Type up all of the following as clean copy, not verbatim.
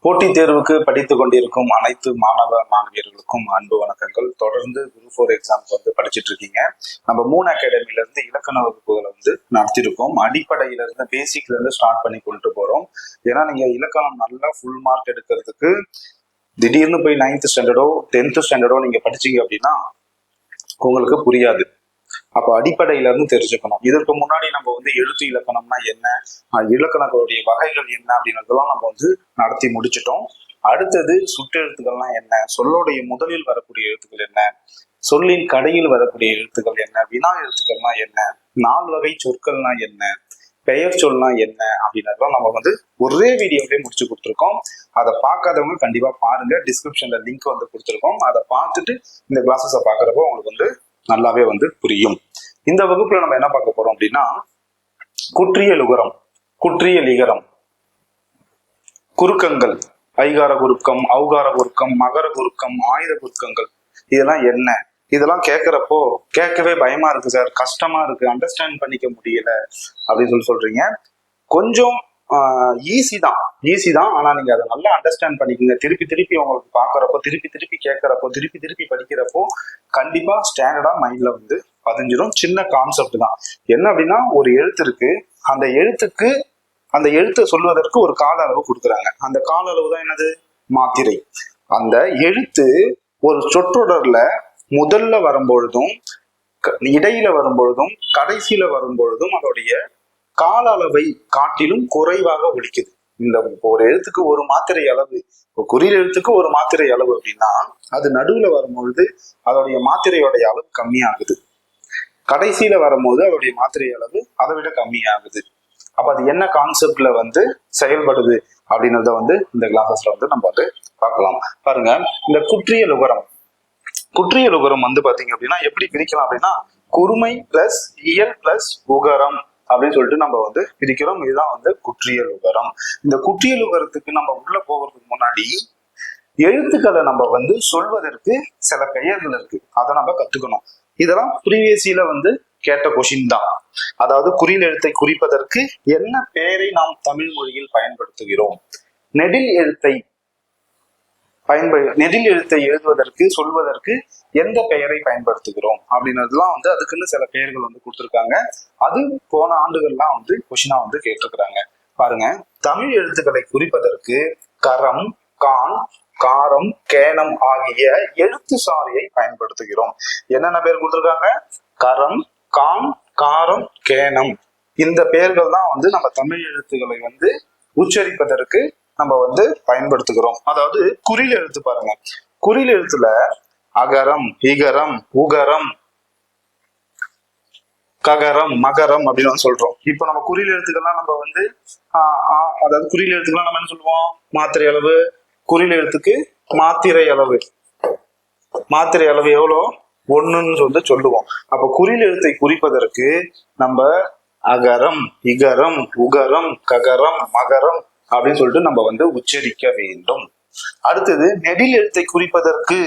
போட்டித் தேர்வுக்கு படித்துக் கொண்டிருக்கும் அனைத்து மாணவ மாணவியர்களுக்கும் அன்பு வணக்கங்கள். தொடர்ந்து குரூப் 4 எக்ஸாம்க்கு படிச்சுட்டு இருக்கீங்க. நம்ம மூன் அகாடமில இருந்து இலக்கண வகுப்புகளை நடத்திருக்கோம். அடிப்படையில இருந்து பேசிக்ல இருந்து ஸ்டார்ட் பண்ணி கொண்டு போறோம். ஏன்னா நீங்க இலக்கணம் நல்லா ஃபுல் மார்க் எடுக்கிறதுக்கு திடீர்னு போய் 9th ஸ்டாண்டர்டோ 10th ஸ்டாண்டர்டோ நீங்க படிச்சீங்க அப்படின்னா உங்களுக்கு புரியாது. அப்ப அடிப்படையில இருந்து தெரிஞ்சுக்கணும். இதற்கு முன்னாடி நம்ம எழுத்து இலக்கணம்னா என்ன, இலக்கணங்களுடைய வகைகள் என்ன அப்படின்றதெல்லாம் நம்ம நடத்தி முடிச்சிட்டோம். அடுத்தது சுட்டெழுத்துக்கள்லாம் என்ன, சொல்லுடைய முதலில் வரக்கூடிய எழுத்துக்கள் என்ன, சொல்லின் கடையில் வரக்கூடிய எழுத்துக்கள் என்ன, வினா எழுத்துக்கள்னா என்ன, 4 வகை சொற்கள்னா என்ன, பெயர் சொல்னா என்ன அப்படின்றதெல்லாம் நம்ம ஒரே வீடியோவிலே முடிச்சு கொடுத்துருக்கோம். அதை பார்க்காதவங்க கண்டிப்பா பாருங்க. டிஸ்கிரிப்ஷன்ல லிங்க் கொடுத்துருக்கோம். அதை பார்த்துட்டு இந்த கிளாஸஸை பார்க்குறப்போ உங்களுக்கு நல்லாவே புரியும். இந்த வகுப்புல நம்ம என்ன பார்க்க போறோம் அப்படின்னா, குற்றியல் உகரம், குற்றியல் இகரம், குறுக்கங்கள், ஐகார குறுக்கம், ஔகார குறுக்கம், மகர குறுக்கம், ஆயுத குறுக்கங்கள், இதெல்லாம் என்ன, இதெல்லாம் கேட்கவே பயமா இருக்கு சார், கஷ்டமா இருக்கு, அண்டர்ஸ்டாண்ட் பண்ணிக்க முடியல அப்படின்னு சொல்றீங்க. கொஞ்சம் ஈஸி தான். ஆனா நீங்க அதை நல்லா அண்டர்ஸ்டாண்ட் பண்ணிக்கோங்க. திருப்பி உங்களுக்கு பாக்குறப்போ, திருப்பி கேட்கறப்போ, திருப்பி படிக்கிறப்போ கண்டிப்பா ஸ்டாண்டர்டா மைண்ட்ல பதிஞ்சிடும். சின்ன கான்செப்ட் தான். என்ன அப்படின்னா, ஒரு எழுத்து இருக்கு, அந்த எழுத்தை சொல்வதற்கு ஒரு கால அளவு கொடுக்குறாங்க. அந்த கால அளவு தான் என்னது, மாத்திரை. அந்த எழுத்து ஒரு சொற்றொடர்ல முதல்ல வரும்பொழுதும், இடையில வரும்பொழுதும், கடைசியில வரும்பொழுதும் அதோடைய கால அளவை காட்டிலும் குறைவாக ஒலிக்குது. இந்த ஒரு எழுத்துக்கு ஒரு மாத்திரை அளவு, குறில் எழுத்துக்கு ஒரு மாத்திரை அளவு அப்படின்னா, அது நடுவுல வரும்பொழுது அதோடைய மாத்திரையோடைய அளவு கம்மியாகுது. கடைசியில வரும்போது அதோடைய மாத்திரை அளவு அதை விட கம்மியாகுது. அப்ப அது என்ன கான்செப்ட்ல செயல்படுது அப்படின்றத இந்த கிளாஸஸ்ல நம்ம பார்க்கலாம். பாருங்க, இந்த குற்றியல் உகரம் பாத்தீங்க அப்படின்னா எப்படி பிரிக்கலாம் அப்படின்னா, குறுமை பிளஸ் இயல் பிளஸ் உகரம் அப்படின்னு சொல்லிட்டு நம்ம பிரிக்கிறோம். இதுதான் குற்றியல் உகரம். இந்த குற்றியல் உகரத்துக்கு நம்ம உள்ள போகிறதுக்கு முன்னாடி எழுத்துக்களை நம்ம சொல்வதற்கு சில பெயர்கள் இருக்கு, அதை நம்ம கத்துக்கணும். இதெல்லாம் ப்ரீவியஸ்ல கேட்ட கொஷின் தான். அதாவது குறில் எழுத்தை குறிப்பதற்கு என்ன பெயரை நாம் தமிழ் மொழியில் பயன்படுத்துகிறோம், நெடில் எழுத்தை எழுதுவதற்கு சொல்வதற்கு எந்த பெயரை பயன்படுத்துகிறோம் அப்படின்றதுலாம் அதுக்குன்னு சில பெயர்கள் கொடுத்துருக்காங்க. அது போன ஆண்டுகள்லாம் கொஷினா கேட்டிருக்கிறாங்க. பாருங்க, தமிழ் எழுத்துக்களை குறிப்பதற்கு கரம், கான், காரம், கேனம் ஆகிய எழுத்து சாரியை பயன்படுத்துகிறோம். என்னென்ன பெயர் கொடுத்துருக்காங்க, கரம், கான், காரம், கேனம். இந்த பெயர்கள் தான் நம்ம தமிழ் எழுத்துக்களை உச்சரிப்பதற்கு நம்ம பயன்படுத்துகிறோம். அதாவது குறில் எழுத்து பாருங்க, குறில் எழுத்துல அகரம், இகரம், உகரம், ககரம், மகரம் அப்படின்னு சொல்றோம். இப்போ நம்ம குறில் எழுத்துக்கள்லாம் நம்ம அதாவது குறில் எழுத்துக்கெல்லாம் நம்ம என்ன சொல்லுவோம், மாத்திரை அளவு. குறில் எழுத்துக்கு மாத்திரை அளவு எவ்வளோ, 1ன்னு சொல்லுவோம். அப்ப குறில் எழுத்தை குறிப்பதற்கு நம்ம அகரம், இகரம், உகரம், ககரம், மகரம் அப்படின்னு சொல்லிட்டு நம்ம உச்சரிக்க வேண்டும். அடுத்தது, நெடில் எழுத்தை குறிப்பதற்கு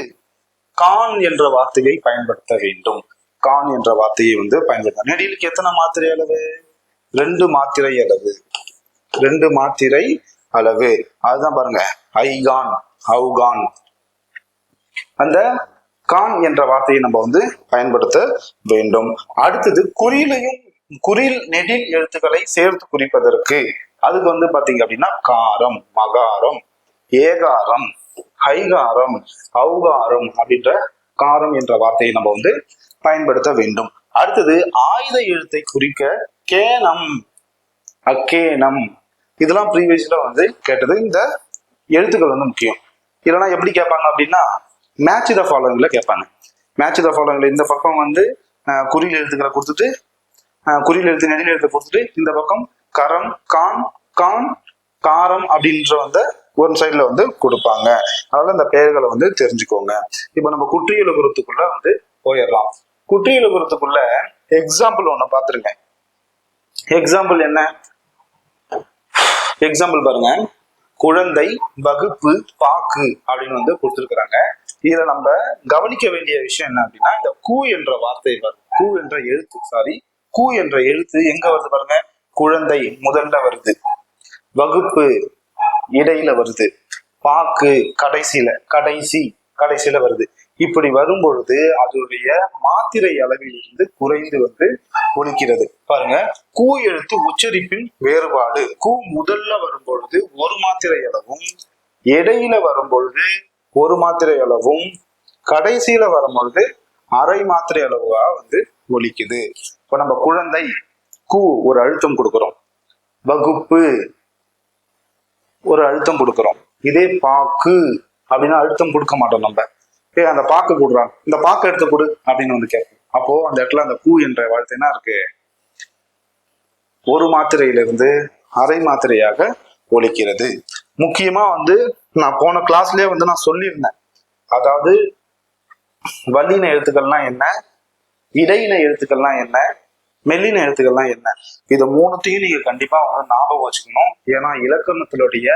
கான் என்ற வார்த்தையை பயன்படுத்த வேண்டும். கான் என்ற வார்த்தையை பயன்படுத்த. நெடிலுக்கு எத்தனை மாத்திரை அளவு, 2 மாத்திரை அளவு. அதுதான் பாருங்க, ஐகான், ஔகான். அந்த கான் என்ற வார்த்தையை நம்ம பயன்படுத்த வேண்டும். அடுத்தது, குறில் நெடில் எழுத்துக்களை சேர்த்து குறிப்பதற்கு அதுக்கு பாத்தீங்க அப்படின்னா காரம், மகாரம், ஏகாரம், ஐகாரம், ஔகாரம் அப்படின்ற காரம் என்ற வார்த்தையை நம்ம பயன்படுத்த வேண்டும். அடுத்தது, ஆயுத எழுத்தை குறிக்க கேனம், அக்கேனம். இதெல்லாம் ப்ரீவியஸ்ல கேட்டது. இந்த எழுத்துக்கள் முக்கியம். இதெல்லாம் எப்படி கேட்பாங்க அப்படின்னா, மேட்ச் த ஃபாலோவிங்ல கேட்பாங்க. மேட்ச் த ஃபாலோவிங்ல இந்த பக்கம் குறில் எழுத்துக்களை கொடுத்துட்டு, குறில் எழுத்து நெடில் எழுத்தை கொடுத்துட்டு, இந்த பக்கம் கரம், கான், காரம் அப்படின்ற ஒரு சைட்ல கொடுப்பாங்க. அதனால இந்த பெயர்களை தெரிஞ்சுக்கோங்க. இப்ப நம்ம குற்றியல் உகரத்துக்குள்ள போயிடலாம். குற்றியல் உகரத்துக்குள்ள எக்ஸாம்பிள் ஒண்ணு பாத்துருங்க. எக்ஸாம்பிள் என்ன, எக்ஸாம்பிள் பாருங்க, குழந்தை, வகுப்பு, பாக்கு அப்படின்னு கொடுத்துருக்காங்க. இதுல நம்ம கவனிக்க வேண்டிய விஷயம் என்ன அப்படின்னா, இந்த கூ என்ற வார்த்தை வருது, கூ என்ற எழுத்து எங்க வருது பாருங்க, குழந்தை முதல்ல வருது, வகுப்பு இடையில வருது, பாக்கு கடைசியில வருது. இப்படி வரும் பொழுது அதனுடைய மாத்திரை அளவில் இருந்து குறைந்து ஒலிக்கிறது. பாருங்க, கூ எழுத்து உச்சரிப்பின் வேறுபாடு. கூ முதல்ல வரும் பொழுது ஒரு மாத்திரை அளவும், இடையில வரும் பொழுது ஒரு மாத்திரை அளவும், கடைசியில வரும் பொழுது அரை மாத்திரை அளவா ஒலிக்குது. இப்ப நம்ம குழந்தை கூ ஒரு அழுத்தம் கொடுக்கிறோம், வகுப்பு ஒரு அழுத்தம் கொடுக்கிறோம். இதே பாக்கு அப்படின்னா அழுத்தம் கொடுக்க மாட்டோம். நம்ம அந்த பாக்கு கொடுறாங்க, இந்த பாக்கு எடுத்து கொடு அப்படின்னு கேட்போம். அப்போ அந்த இடத்துல அந்த கூ என்ற வார்த்தை என்ன இருக்கு, ஒரு மாத்திரையிலிருந்து அரை மாத்திரையாக ஒலிக்கிறது. முக்கியமா நான் போன கிளாஸ்லயே நான் சொல்லியிருந்தேன். அதாவது வல்லின எழுத்துக்கள்லாம் என்ன, இடையின எழுத்துக்கள்லாம் என்ன, மெல்லின எழுத்துக்கள்லாம் என்ன, இதை மூணுத்தையும் நீங்க கண்டிப்பா ஞாபகம் வச்சுக்கணும். ஏன்னா இலக்கணத்தினுடைய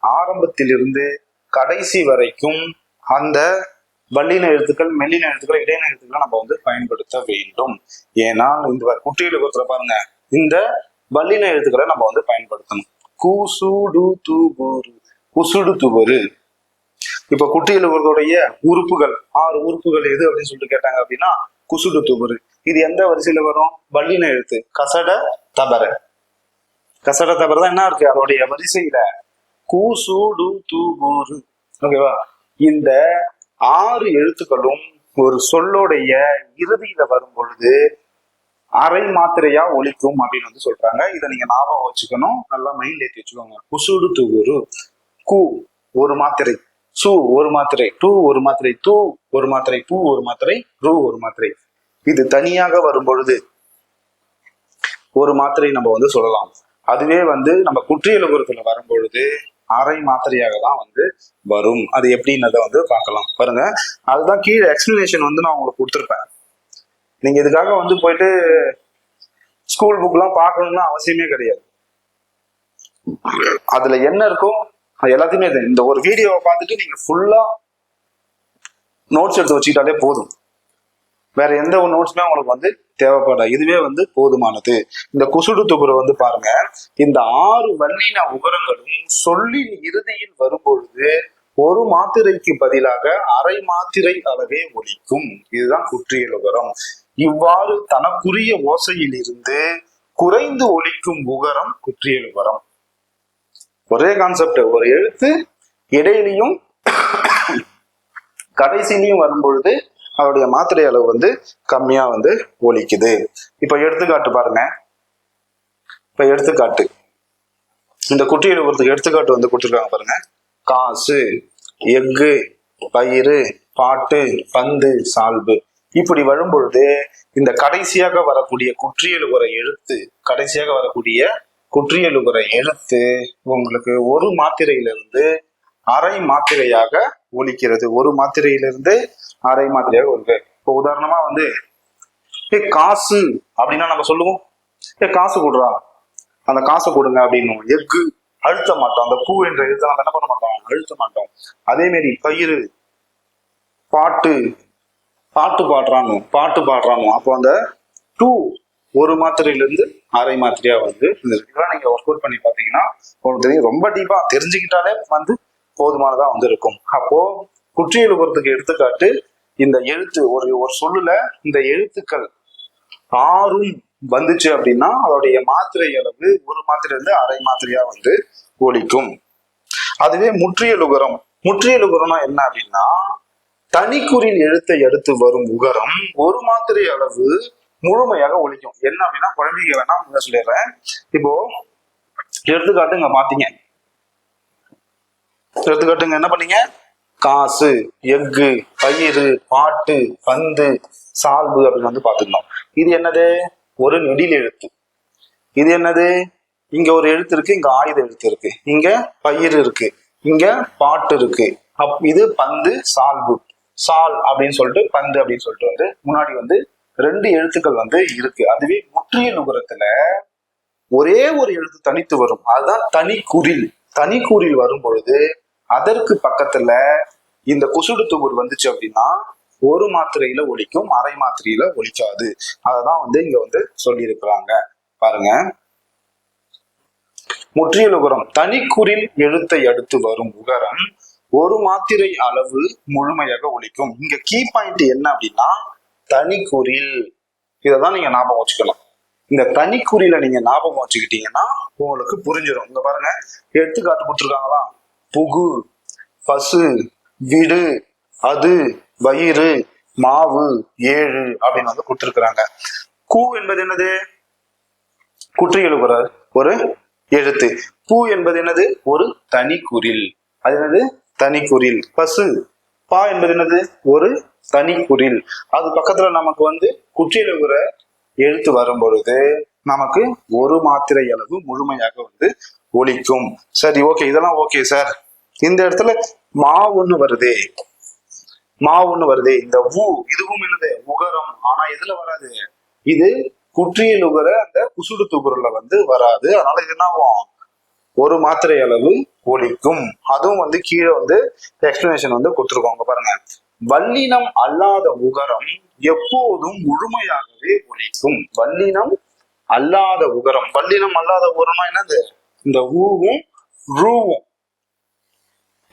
ஆரம்பத்திலிருந்து கடைசி வரைக்கும் அந்த வல்லின எழுத்துக்கள், மெல்லின எழுத்துக்கள், இடையின எழுத்துக்கள் நம்ம பயன்படுத்த வேண்டும். ஏன்னா இந்த குற்றியலுகரத்துல பாருங்க, இந்த வல்லின எழுத்துக்களை நம்ம பயன்படுத்தணும். கூசுடு துபுரு, குசுடு துபுரு. இப்ப குற்றியலுகரத்துடைய உறுப்புகள் 6 உறுப்புகள் எது அப்படின்னு சொல்லிட்டு கேட்டாங்க அப்படின்னா குசுடு துபுரு. இது எந்த வரிசையில வரும், வல்லின எழுத்து கசட தபர. கசட தபர தான் என்ன இருக்கு அதோடைய வரிசையில, கூசுடு துபுரு. ஓகேவா? இந்த 6 எழுத்துக்களும் ஒரு சொல்லுடைய இறுதியில வரும் பொழுது அரை மாத்திரையா ஒலிக்கும் அப்படின்னு சொல்றாங்க. இதை நீங்க ஞாபகம் வச்சுக்கணும், நல்லா மைண்ட் ஏற்றி வச்சுக்கோங்க. குசுடு துபுரு. கு ஒரு மாத்திரை, சு ஒரு மாத்திரை, டு ஒரு மாத்திரை, தூ ஒரு மாத்திரை, பூ ஒரு மாத்திரை, ரூ ஒரு மாத்திரை. இது தனியாக வரும் பொழுது ஒரு மாத்திரை நம்ம சொல்லலாம். அதுவே நம்ம குற்றியலுகரத்துல வரும் பொழுது அரை மாத்திரையாக தான் வரும். அது எப்படின்றத பார்க்கலாம். பாருங்க, அதுதான் கீழே எக்ஸ்பிளனேஷன் நான் உங்களுக்கு கொடுத்துருப்பேன். நீங்க இதுக்காக போயிட்டு ஸ்கூல் புக் எல்லாம் பார்க்கணும்னு அவசியமே கிடையாது. அதுல என்ன இருக்கோ எல்லாத்தையுமே இந்த ஒரு வீடியோவை பார்த்துட்டு நீங்க ஃபுல்லா நோட்ஸ் எடுத்து வச்சுக்கிட்டாலே போதும். வேற எந்த ஒரு நோட்ஸுமே உங்களுக்கு தேவைப்படாது. இதுவே போதுமானது. இந்த குசுடு துபுரு பாருங்க, இந்த 6 வல்லின உகரங்களும் சொல்லின் இறுதியில் வரும்பொழுது ஒரு மாத்திரைக்கு பதிலாக அரை மாத்திரை அளவே ஒலிக்கும். இதுதான் குற்றியலுகரம். இவ்வாறு தனக்குரிய ஓசையில் இருந்து குறைந்து ஒலிக்கும் உகரம் குற்றியலுகரம். ஒரே கான்செப்ட், ஒரு எழுத்து இடையிலையும் கடைசியிலையும் வரும்பொழுது அவருடைய மாத்திரை அளவு கம்மியா ஒலிக்குது. இப்ப எடுத்துக்காட்டு பாருங்க. இப்ப எடுத்துக்காட்டு, இந்த குற்றியலுகரத்துக்கு எடுத்துக்காட்டு கொடுத்துருக்காங்க பாருங்க. காசு, எஃகு, பயிறு, பாட்டு, பந்து, சால்பு. இப்படி வரும்பொழுது இந்த கடைசியாக வரக்கூடிய குற்றியலுகர எழுத்து உங்களுக்கு ஒரு மாத்திரையிலிருந்து அரை மாத்திரையாக ஒலிக்கிறது. ஒரு மாத்திரையிலிருந்து அரை மாத்திரையாக ஒலிக்கு. இப்போ உதாரணமா காசு அப்படின்னா நம்ம சொல்லுவோம், காசு கொடுறா, அந்த காசை கொடுங்க அப்படின்னு. எஃகு அழுத்த மாட்டோம், அந்த பூ என்ற எழுத்தை நம்ம என்ன பண்ண மாட்டோம், அழுத்த மாட்டோம். அதே மாதிரி பயிறு, பாட்டு பாடுறானோ அப்போ அந்த டூ ஒரு மாத்திரையிலிருந்து அரை மாத்திரையா இதெல்லாம் நீங்க ஒர்க் அவுட் பண்ணி பாத்தீங்கன்னா உங்களுக்கு தெரியும். ரொம்ப டீப்பா தெரிஞ்சுக்கிட்டாலே போதுமானதா இருக்கும். அப்போ குற்றியலுகரத்துக்கு எடுத்துக்காட்டு, இந்த எழுத்து ஒரு சொல்லுல இந்த எழுத்துக்கள் 6 வந்துச்சு அப்படின்னா அதோடைய மாத்திரை அளவு ஒரு மாத்திரையிலிருந்து அரை மாத்திரையா ஒலிக்கும். அதுவே முற்றியலுகரம்னா என்ன அப்படின்னா, தனிக்குறில் எழுத்தை அடுத்து வரும் உகரம் ஒரு மாத்திரை அளவு முழுமையாக ஒலிக்கும். என்ன அப்படின்னா குழந்தைங்க வேணா சொல்லிடுறேன். இப்போ எடுத்துக்காட்டுங்க பாத்தீங்க, எடுத்துக்காட்டுங்க என்ன பண்ணீங்க, காசு, எஃகு, பயிறு, பாட்டு, பந்து, சால்பு அப்படின்னு பாத்துக்கணும். இது என்னது, ஒரு நெடில் எழுத்து. இது என்னது, இங்க ஒரு எழுத்து இருக்கு, இங்க ஆயுத எழுத்து இருக்கு, இங்க பயிர் இருக்கு, இங்க பாட்டு இருக்கு. இது பந்து, சால்பு. சால் அப்படின்னு சொல்லிட்டு பந்து அப்படின்னு சொல்லிட்டு முன்னாடி 2 எழுத்துக்கள் இருக்கு. அதுவே முற்றியலுகரத்துல ஒரே ஒரு எழுத்து தனித்து வரும், அதுதான் தனிக்குறில் வரும் பொழுது அதற்கு பக்கத்துல இந்த குசுடு துபுரு வந்துச்சு அப்படின்னா ஒரு மாத்திரையில ஒலிக்கும், அரை மாத்திரையில ஒலிக்காது. அததான் இங்க சொல்லி இருக்கிறாங்க. பாருங்க, முற்றியலுகரம் தனிக்குறில் எழுத்தை அடுத்து வரும் உகரம் ஒரு மாத்திரை அளவு முழுமையாக ஒலிக்கும். இங்க கீ பாயிண்ட் என்ன அப்படின்னா தனிக்குறில். இதைதான் நீங்க ஞாபகம் வச்சுக்கணும். இந்த தனிக்குறியில நீங்க ஞாபகம் வச்சுக்கிட்டீங்கன்னா உங்களுக்கு புரிஞ்சிடும். இங்க பாருங்க, எடுத்துக்காட்டு கொடுத்துருக்காங்களா? புகு, பசு, விடு, அது, வயிறு, மாவு, 7 அப்படின்னு வந்து கொடுத்துருக்குறாங்க. கூ என்பது என்னது? குற்றி எழுப்புற ஒரு எழுத்து. பூ என்பது என்னது? ஒரு தனிக்குறில். அது என்னது? தனிக்குறில். பசு, பா என்பது என்னது? ஒரு தனிக்குறில். அது பக்கத்துல நமக்கு வந்து குற்றி எழுப்புற எழுத்து வரும் பொழுது நமக்கு ஒரு மாத்திரை அளவு முழுமையாக வந்து ஒலிக்கும். சரி, ஓகே, இதெல்லாம் ஓகே சார். இந்த இடத்துல மா ஒண்ணு வருதே, மா ஒண்ணு வருதே. இந்த ஊ, இதுவும் என்னது? உகரம். ஆனா எதுல வராது? இது குற்றியல் உகர அந்த குசுடு துகுரல வந்து வராது. அதனால இது என்ன ஆகும்? ஒரு மாத்திரை அளவு ஒலிக்கும். அதுவும் வந்து கீழே வந்து எக்ஸ்பிளனேஷன் வந்து கொடுத்துருக்கோங்க பாருங்க. வல்லினம் அல்லாத உகரம் எப்போதும் முழுமையாகவே ஒலிக்கும். வல்லினம் அல்லாத உகரம். வல்லினம் அல்லாத உகரம்னா என்னது? இந்த ஊவும் ரூவும்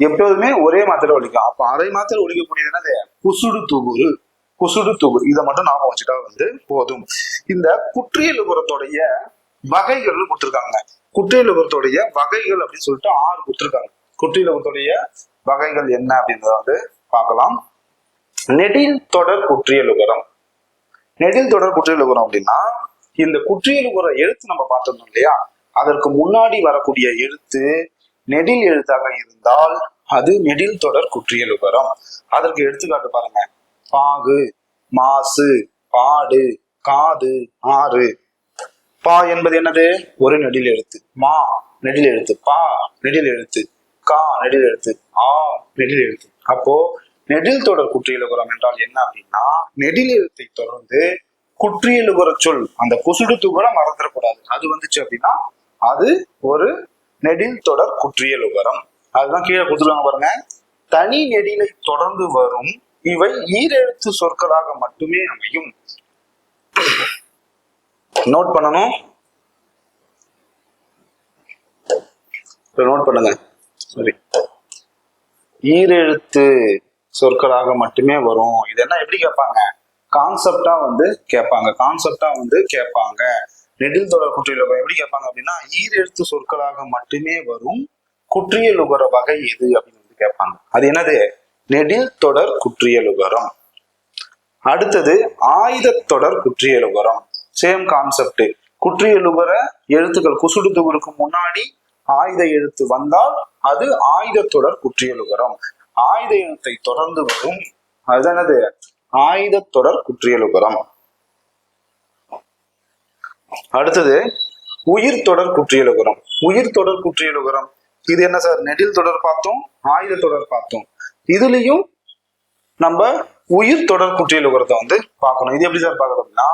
எப்போதுமே ஒரே மாத்திரை ஒலிக்கும். அப்ப அரை மாத்திரை ஒலிக்கக்கூடியது என்னது? குசுடு துகுரு. குசுடு துகுரு. இதை மட்டும் ஞாபகம் வச்சுட்டா வந்து போதும். இந்த குற்றியல் உகரத்துடைய வகைகள் கொடுத்துருக்காங்க. குற்றியல் உகரத்துடைய வகைகள் அப்படின்னு சொல்லிட்டு 6 கொடுத்துருக்காங்க. குற்றியல் உகரத்துடைய வகைகள் என்ன அப்படின்றத வந்து பார்க்கலாம். நெடில் தொடர் குற்றியல் உகரம். நெடில் தொடர் குற்றியல் உகரம் அப்படின்னா இந்த குற்றியல் உகர எழுத்து நம்ம பார்த்தோம் இல்லையா, அதற்கு முன்னாடி வரக்கூடிய எழுத்து நெடில் எழுத்தாக இருந்தால் அது நெடில் தொடர் குற்றியல் உகரம். அதற்கு எடுத்துக்காட்டு பாருங்க. பாகு, மாசு, பாடு, காது, ஆறு. பா என்பது என்னது? ஒரு நெடில் எழுத்து. மா நெடில் எழுத்து. பா நெடில் எழுத்து. கா நெடில் எழுத்து. ஆ நெடில் எழுத்து. அப்போ நெடில் தொடர் குற்றியலுகரம் என்றால் என்ன அப்படின்னா, நெடில் எழுத்தை தொடர்ந்து குற்றியலுகர சொல், அந்த குசுடு துகர மறந்துடக்கூடாது. அது வந்துச்சு அப்படின்னா அது ஒரு நெடில் தொடர் குற்றியலுகரம். அதுதான் கீழே கொடுத்துருவாங்க பாருங்க. தனி நெடிலை தொடர்ந்து வரும் இவை ஈரெழுத்து சொற்களாக மட்டுமே அமையும். நோட் பண்ணணும், நோட் பண்ணுங்க. சரி, ஈரெழுத்து சொற்களாக மட்டுமே வரும். இது என்ன எப்படி கேட்பாங்க? கான்செப்டா வந்து கேட்பாங்க. கான்செப்டா வந்து கேட்பாங்க. நெடில் தொடர் குற்றியலுகரம் எப்படி கேட்பாங்க அப்படின்னா, ஈரெழுத்து சொற்களாக மட்டுமே வரும் குற்றியலுகர வகை எது அப்படின்னு வந்து கேட்பாங்க. அது என்னது? நெடில் தொடர் குற்றியலுகரம். அடுத்தது ஆயுத தொடர் குற்றியலுகரம். Same concept. குற்றியலுகர எழுத்துக்கள் குசுடு துகுருக்கு முன்னாடி ஆயுத எழுத்து வந்தால் அது ஆயுத தொடர் குற்றியலுகரம். ஆயுத எழுத்தை தொடர்ந்து வரும் அதுதான் என்னது? ஆயுத தொடர் குற்றியலுகரம். அடுத்தது உயிர் தொடர் குற்றியலுகரம். உயிர் தொடர் குற்றியலுகரம் இது என்ன சார்? நெடில் தொடர் பார்த்தோம், ஆயுத தொடர் பார்த்தோம். இதுலயும் நம்ம உயிர் தொடர் குற்றியலுகரத்தை வந்து பார்க்கணும். இது எப்படி சார் பார்க்கறோம்னா,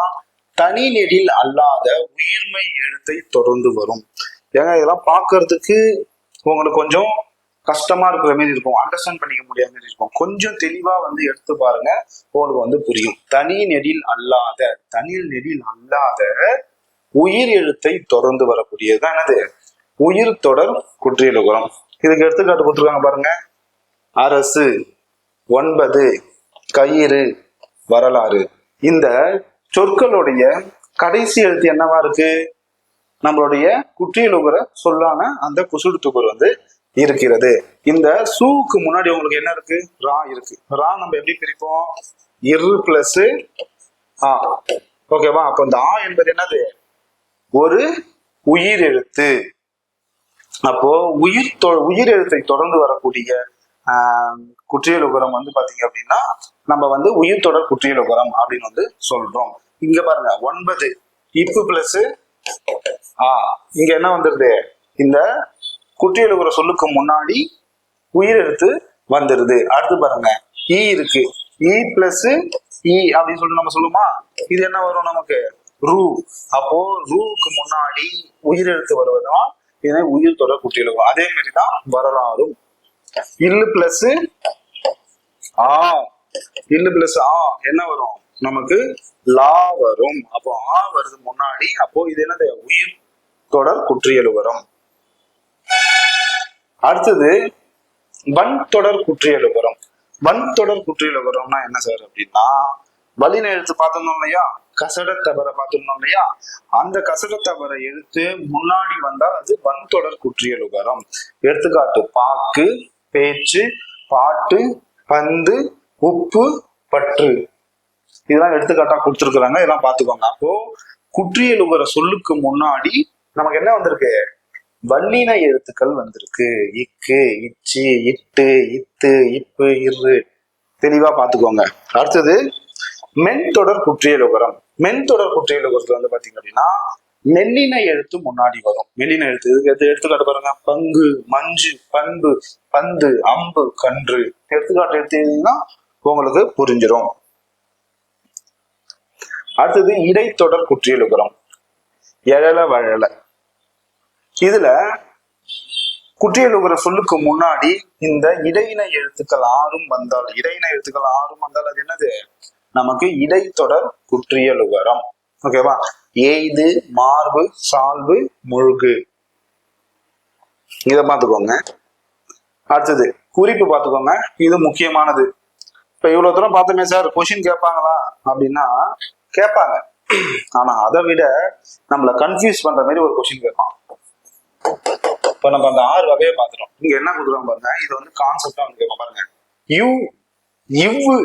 தனி நெடில் அல்லாத உயிர்மை எழுத்தை தொடர்ந்து வரும். ஏங்க இதெல்லாம் பார்க்கறதுக்கு உங்களுக்கு கொஞ்சம் கஷ்டமா இருக்கிற மாதிரி இருக்கும், அண்டர்ஸ்டாண்ட் பண்ணிக்க முடியாத மாதிரி இருக்கும். கொஞ்சம் தெளிவா வந்து எடுத்து பாருங்க, உங்களுக்கு வந்து புரியும். தனி நெடில் அல்லாத, தனில் நெடில் அல்லாத உயிர் எழுத்தை தொடர்ந்து வரக்கூடியதுதான் என்னது? உயிர் தொடர் குற்றியலுகரம். இதுக்கு எடுத்துக்காட்டு கொடுத்துருக்காங்க பாருங்க. அரசு, 9, கயிறு, வரலாறு. இந்த சொற்களுடைய கடைசி எழுத்து என்னவா இருக்கு? நம்மளுடைய குற்றியலுகர சொல்லான அந்த குசுடு துகுர் வந்து இருக்கிறது. இந்த சூக்கு முன்னாடி உங்களுக்கு என்ன இருக்கு? ரா இருக்கு. ரா நம்ம எப்படி பிரிப்போம்? இரு பிளஸ் ஆ. ஓகேவா? அப்ப இந்த ஆ என்பது என்னது? ஒரு உயிர் எழுத்து. அப்போ உயிர் எழுத்தை தொடர்ந்து வரக்கூடிய குற்றியலுகரம் வந்து பாத்தீங்க அப்படின்னா நம்ம வந்து உயிர் தொடர் குற்றியலுகரம் அப்படின்னு வந்து சொல்றோம். இங்க பாருங்க, 9 இப்பு பிளஸ் ஆ. இங்க என்ன வந்துருது? இந்த குற்றியலுகர சொல்லுக்கு முன்னாடி உயிர் எழுத்து வந்துருது. அடுத்து பாருங்க, ஈ இருக்கு. இ பிளஸ் இ அப்படின்னு சொல்லிட்டு நம்ம சொல்லுமா? இது என்ன வரும் நமக்கு? ரூ. அப்போ ரூவுக்கு முன்னாடி உயிர் எழுத்து வருவதால் இதனை உயிர் தொடர் குற்றியலுகரம். அதே மாதிரிதான் வரலாறும். இல்லு பிளஸ் ஆ. இல்லு பிளஸ் ஆ என்ன வரும் நமக்கு? லா வரும். அப்போ ஆ வருது முன்னாடி. அப்போ இது என்னது? உயிர் தொடர் குற்றியலுகரம். அடுத்தது வன்தொடர் குற்றியலுகரம். வன்தொடர் குற்றியலுகரம்னா என்ன சார் அப்படின்னா, வல்லின எழுத்து பார்த்திருந்தோம் இல்லையா, கசட தவற பார்த்திருந்தோம் இல்லையா, அந்த கசட தவற எழுத்து முன்னாடி வந்தால் அது வன்தொடர் குற்றியலுகரம். எடுத்துக்காட்டு பாக்கு, பேச்சு, பாட்டு, பந்து, உப்பு, பற்று. இதெல்லாம் எடுத்துக்காட்டா கொடுத்துருக்குறாங்க, இதெல்லாம் பார்த்துக்கோங்க. அப்போ குற்றியலுகர சொல்லுக்கு முன்னாடி நமக்கு என்ன வந்திருக்கு, வல்லின எழுத்துக்கள் வந்திருக்கு. இக்கு, இச்சு, இட்டு, இத்து, இப்பு, இரு. தெளிவா பார்த்துக்கோங்க. அடுத்தது மென்தொடர் குற்றியலுகரம். மென்தொடர் குற்றியலுகரத்துல வந்து பாத்தீங்க அப்படின்னா மெல்லின எழுத்து முன்னாடி வரும். மெல்லின எழுத்து இதுக்கு எடுத்துக்காட்டு பாருங்க, பங்கு, மஞ்சு, பண்பு, பந்து, அம்பு, கன்று. எடுத்துக்காட்டு எடுத்தீங்கன்னா உங்களுக்கு புரிஞ்சிடும். அடுத்தது இடைத்தொடர் குற்றியலுகரம். எழல வழல. இதுல குற்றியலுகர சொல்லுக்கு முன்னாடி இந்த இடையின எழுத்துக்கள் ஆறும் வந்தால், இடையின எழுத்துக்கள் ஆறும் வந்தால் அது என்னது, நமக்கு இடைத்தொடர் குற்றியலுகரம். ஓகேவா? எய்து, மார்பு, சால்பு, முழுகு. இத பாத்துக்கோங்க. அடுத்தது குறிப்பு பாத்துக்கோங்க, இது முக்கியமானது. இப்ப இவ்வளவு தூரம் பார்த்தோமே சார், கொஸ்டின் கேட்பாங்களா அப்படின்னா கேட்பாங்க. ஆனா அதை விட நம்மள கன்ஃபியூஸ் பண்ற மாதிரி ஒரு கொஸ்டின் கேட்பான். இப்ப நம்ம அந்த 6 வகையை பார்த்துட்டோம். இங்க என்ன கொடுக்குறோம் பாருங்க, இது வந்து கான்செப்டா வந்து கேட்போம் பாருங்க. இவ்வு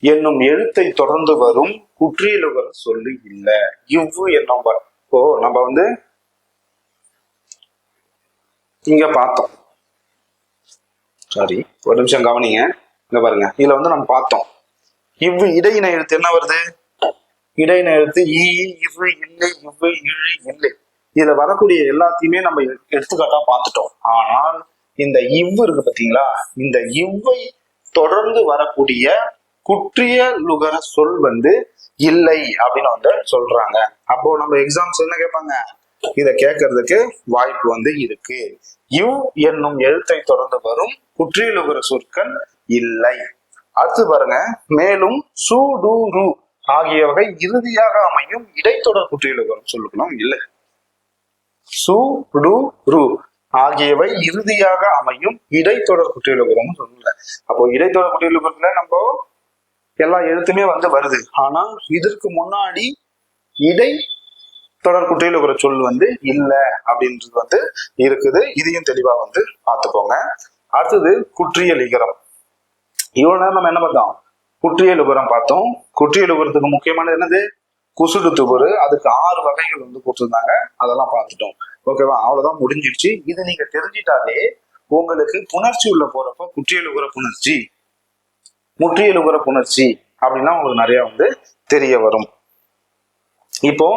என்னும் எழுத்தை தொடர்ந்து வரும் குற்றியலுகர சொல்லு இல்ல. இவ்வு என்னும் இப்போ நம்ம வந்து இங்க பார்த்தோம். சாரி, ஒரு நிமிஷம் கவனிங்க. இங்க பாருங்க, இதுல வந்து நம்ம பார்த்தோம் இவ்வு இடையின எழுத்து என்ன வருது, இடையின எழுத்து ஈ, இவ்வு, இல்லை, இவ்வு, இழு, இல்லை. இதுல வரக்கூடிய எல்லாத்தையுமே நம்ம எடுத்துக்காட்டா பார்த்துட்டோம். ஆனால் இந்த இவ்வு இருக்கு பாத்தீங்களா, இந்த இவ்வை தொடர்ந்து வரக்கூடிய குற்றியலுகர சொல் வந்து இல்லை அப்படின்னு வந்து சொல்றாங்க. அப்போ நம்ம எக்ஸாம்ஸ் என்ன கேட்பாங்க, இத கேட்கறதுக்கு வாய்ப்பு வந்து இருக்கு. இவ் என்னும் எழுத்தை தொடர்ந்து வரும் குற்றியலுகர சொற்கள் இல்லை. அடுத்து பாருங்க, மேலும் சு, டு, ரு ஆகியவகை இறுதியாக அமையும் இடைத்தொடர் குற்றியலுகரம் சொல்லுகளும் இல்லை. சு, டு, ரு ஆகியவை இறுதியாக அமையும் இடைத்தொடர் குற்றியலுகரம் சொல்லல. அப்போ இடைத்தொடர் குற்றியலுகரத்துல நம்ம எல்லா எழுத்துமே வந்து வருது. ஆனா இதற்கு முன்னாடி இடை தொடர் குற்றியலுகர சொல் வந்து இல்ல அப்படின்றது வந்து இருக்குது. இதையும் தெளிவா வந்து பார்த்துக்கோங்க. அடுத்தது குற்றியலிகரம். இவ்வளவு நேரம் நம்ம என்ன பார்த்தோம், குற்றியலுகரம் பார்த்தோம். குற்றியலுகரத்துக்கு முக்கியமானது என்னது, குசுடு துபுரு. அதுக்கு 6 வகைகள் வந்து கொடுத்துருந்தாங்க, அதெல்லாம் பார்த்துட்டோம். ஓகேவா? அவ்வளவுதான், முடிஞ்சிடுச்சு. இது நீங்க தெரிஞ்சிட்டாலே உங்களுக்கு புணர்ச்சி உள்ள போறப்போ குற்றியலுகர புணர்ச்சி, முற்றியலுகர புணர்ச்சி அப்படின்னா உங்களுக்கு நிறைய வந்து தெரிய வரும். இப்போ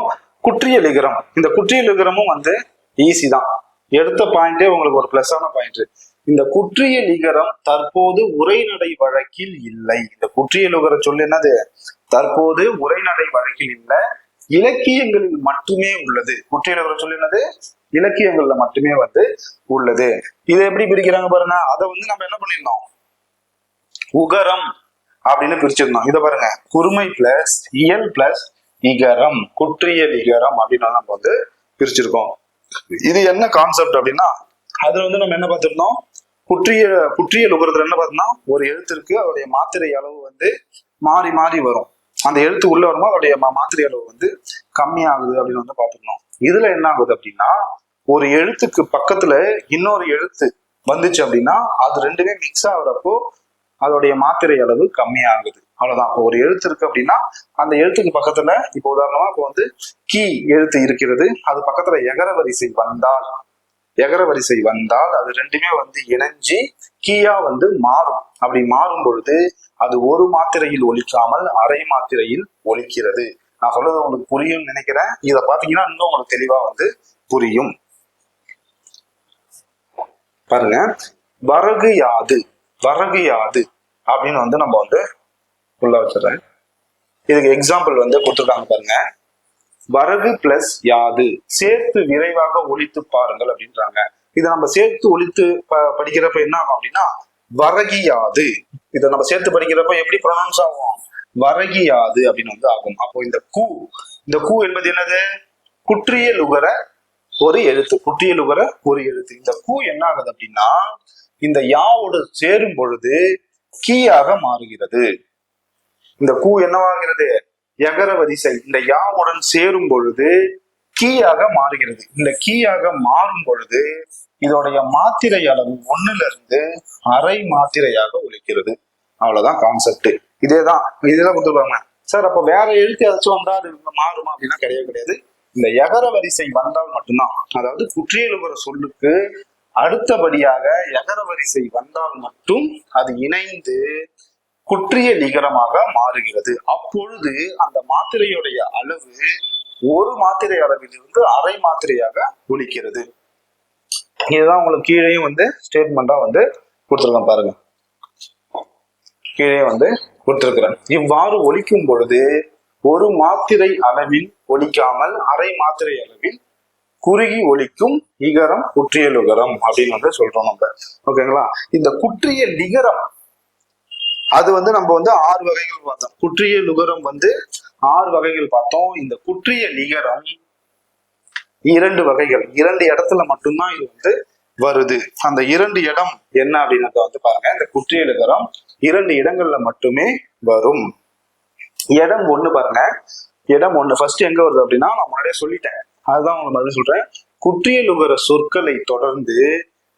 குற்றியலிகரம், இந்த குற்றியலிகரமும் வந்து ஈஸி தான். எடுத்த பாயிண்டே உங்களுக்கு ஒரு பிளஸான பாயிண்ட். இந்த குற்றியலிகரம் தற்போது உரைநடை வழக்கில் இல்லை. இந்த குற்றியலுகர சொல் என்னது, தற்போது உரைநடை வழக்கில் இல்லை, இலக்கியங்களில் மட்டுமே உள்ளது. குற்றியலுகர சொல் என்னது, இலக்கியங்கள்ல மட்டுமே வந்து உள்ளது. இதை எப்படி பிரிக்கிறாங்க பாருங்க. அதை வந்து நம்ம என்ன பண்ணிருந்தோம், உகரம் அப்படின்னு பிரிச்சிருந்தோம். இதை பாருங்க, குறுமை பிளஸ் இயல் பிளஸ் இகரம், குற்றியலிகரம் அப்படின்னு நம்ம வந்து பிரிச்சிருக்கோம். இது என்ன கான்செப்ட் அப்படின்னா, அதுல வந்து நம்ம என்ன பார்த்திருந்தோம், குற்றியலுகரத்துல என்ன பார்த்தோம்னா, ஒரு எழுத்து இருக்கு, அதோடைய மாத்திரை அளவு வந்து மாறி மாறி வரும். அந்த எழுத்து உள்ள வரும்போது அதோடைய மாத்திரை அளவு வந்து கம்மியாகுது அப்படின்னு வந்து பார்த்திருந்தோம். இதுல என்ன ஆகுது அப்படின்னா, ஒரு எழுத்துக்கு பக்கத்துல இன்னொரு எழுத்து வந்துச்சு அப்படின்னா அது ரெண்டுமே மிக்ஸ் ஆகுறப்போ அதோடைய மாத்திரை அளவு கம்மியாகுது. அவ்வளவுதான். இப்போ ஒரு எழுத்து இருக்கு அப்படின்னா அந்த எழுத்துக்கு பக்கத்துல, இப்போ உதாரணமா இப்போ வந்து கீ எழுத்து இருக்கிறது, அது பக்கத்துல எகர வரிசை வந்தால் அது ரெண்டுமே வந்து இணைஞ்சு கீயா வந்து மாறும். அப்படி மாறும் பொழுது அது ஒரு மாத்திரையில் ஒலிக்காமல் அரை மாத்திரையில் ஒலிக்கிறது. நான் சொல்றது உங்களுக்கு புரியும் நினைக்கிறேன். இதை பாத்தீங்கன்னா இன்னும் உங்களுக்கு தெளிவா வந்து புரியும். பாருங்க, வரகு யாது, வரகு யாது அப்படின்னு வந்து நம்ம வந்து உள்ள வச்சிடறேன். இதுக்கு எக்ஸாம்பிள் வந்து கொடுத்துருக்காங்க பாருங்க. வரகு பிளஸ் யாது சேர்த்து விரைவாக ஒலித்து பாருங்கள் அப்படின்றாங்க. இதை நம்ம சேர்த்து ஒலித்து படிக்கிறப்ப என்ன ஆகும் அப்படின்னா வரகியாது. இதை நம்ம சேர்த்து படிக்கிறப்ப எப்படி ப்ரொனவுன்ஸ் ஆகும், வரகியாது அப்படின்னு வந்து ஆகும். அப்போ இந்த கூ என்பது என்னது, குற்றியலுகர ஒரு எழுத்து, குற்றியலுகர ஒரு எழுத்து. இந்த கூ என்ன ஆகுது அப்படின்னா இந்த யாவோடு சேரும் பொழுது கீயாக மாறுகிறது. இந்த கூ என்னவாகிறது? எகர வரிசை. இந்த யாவுடன் சேரும் பொழுது கீயாக மாறுகிறது. இந்த கீயாக மாறும் பொழுது இதோடைய மாத்திரை அளவு 1ல இருந்து அரை மாத்திரையாக ஒலிக்கிறது. அவ்வளவுதான் கான்செப்ட். இதேதான் கொடுத்துருப்பாங்க. சார் அப்ப வேற எழுத்து ஏதாச்சும் வந்தா அது மாறுமா அப்படின்னா கிடையாது. இந்த எகர வரிசை வந்தால் மட்டும்தான், அதாவது குற்றியலுகர சொல்லுக்கு அடுத்தபடியாக எகர வரிசை வந்தால் மட்டும் அது இணைந்து குற்றிய லிகரமாக மாறுகிறது. அப்பொழுது அந்த மாத்திரையுடைய அளவு ஒரு மாத்திரை அளவிலிருந்து அரை மாத்திரையாக ஒலிக்கிறது. இதுதான் உங்களுக்கு கீழேயும் ஸ்டேட்மெண்டா கொடுத்துருக்கேன் பாருங்க. கீழே கொடுத்திருக்கிறேன். இவ்வாறு ஒலிக்கும் பொழுது ஒரு மாத்திரை அளவில் ஒலிக்காமல் அரை மாத்திரை அளவில் குறுகி ஒலிக்கும் இகரம் குற்றியலுகரம் அப்படின்னு சொல்றோம் நம்ம. ஓகேங்களா? இந்த குற்றிய லிகரம் அது நம்ம 6 வகைகள் பார்த்தோம். குற்றிய லுகரம் 6 வகைகள் பார்த்தோம். இந்த குற்றிய லிகரம் 2 வகைகள், 2 இடத்துல மட்டும்தான் இது வருது. அந்த 2 இடம் என்ன அப்படின்னு பாருங்க. இந்த குற்றிய லிகரம் 2 இடங்கள்ல மட்டுமே வரும். இடம் 1 பாருங்க. இடம் 1 ஃபர்ஸ்ட் எங்க வருது அப்படின்னா, நான் முன்னாடியே சொல்லிட்டேன், அதுதான் உங்களுக்கு மறுபடியும் சொல்றேன். குற்றியலுகர சொற்களை தொடர்ந்து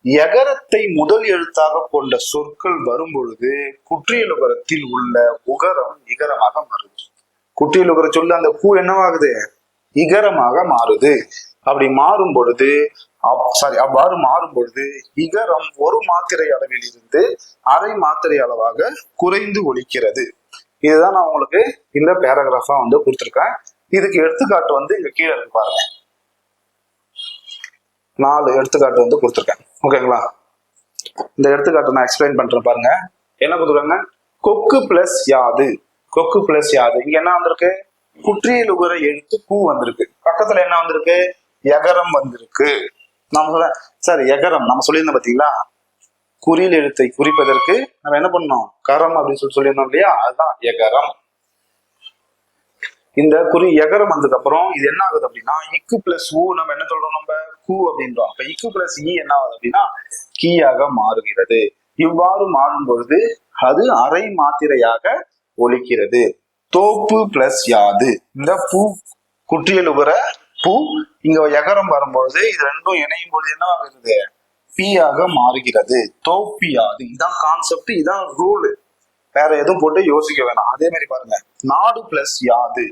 எகரத்தை முதல் எழுத்தாக கொண்ட சொற்கள் வரும் பொழுது குற்றியலுகரத்தில் உள்ள உகரம் இகரமாக மாறுது. குற்றியலுகர சொல்ல அந்த கூ என்னவாகுது? இகரமாக மாறுது. அப்படி மாறும் பொழுது அவ்வாறு மாறும் பொழுது இகரம் ஒரு மாத்திரை அளவில் இருந்து அரை மாத்திரை அளவாக குறைந்து ஒலிக்கிறது. இதுதான் நான் உங்களுக்கு இந்த பேராகிராஃபா கொடுத்திருக்கேன். இதுக்கு எடுத்துக்காட்டு இங்க கீழே இருக்கு பாருங்க. 4 எடுத்துக்காட்டு கொடுத்திருக்கேன். ஓகேங்களா? இந்த எடுத்துக்காட்டு நான் எக்ஸ்பிளைன் பண்றேன் பாருங்க. என்ன கொடுத்துருக்காங்க? கொக்கு பிளஸ் யாது. கொக்கு பிளஸ் யாது. இங்க என்ன வந்திருக்கு? குற்றியலுகர எழுத்து கூ வந்திருக்கு. பக்கத்துல என்ன வந்திருக்கு? எகரம் வந்திருக்கு. நம்ம சொல்ல சார் எகரம் நம்ம சொல்லியிருந்தோம் பாத்தீங்களா? குறில் எழுத்தை குறிப்பதற்கு நம்ம என்ன பண்ணோம்? கரம் அப்படின்னு சொல்லியிருந்தோம் இல்லையா? அதுதான் எகரம். இந்த எகரம் வந்ததுக்கு அப்புறம் இது என்ன ஆகுது அப்படின்னா, இக்கு பிளஸ் ஊ நம்ம என்ன சொல்றோம்? நம்ம கூ அப்படின்றோம். அப்ப இக்கு பிளஸ் ஈ என்ன ஆகுது அப்படின்னா கீயாக மாறுகிறது. இவ்வாறு மாறும் பொழுது அது அரை மாத்திரையாக ஒலிக்கிறது. தோப்பு பிளஸ் யாது. இந்த பூ குற்றியலுகர பூ இங்க எகரம் வரும்பொழுது இது ரெண்டும் இணையும் பொழுது என்ன ஆகுது? பீயாக மாறுகிறது. தோப்பியாது. இதான் கான்செப்ட், இதான் ரூல். வேற எதுவும் போட்டு யோசிக்க வேணாம். அதே மாதிரி பாருங்க, நாடு பிளஸ் யாது.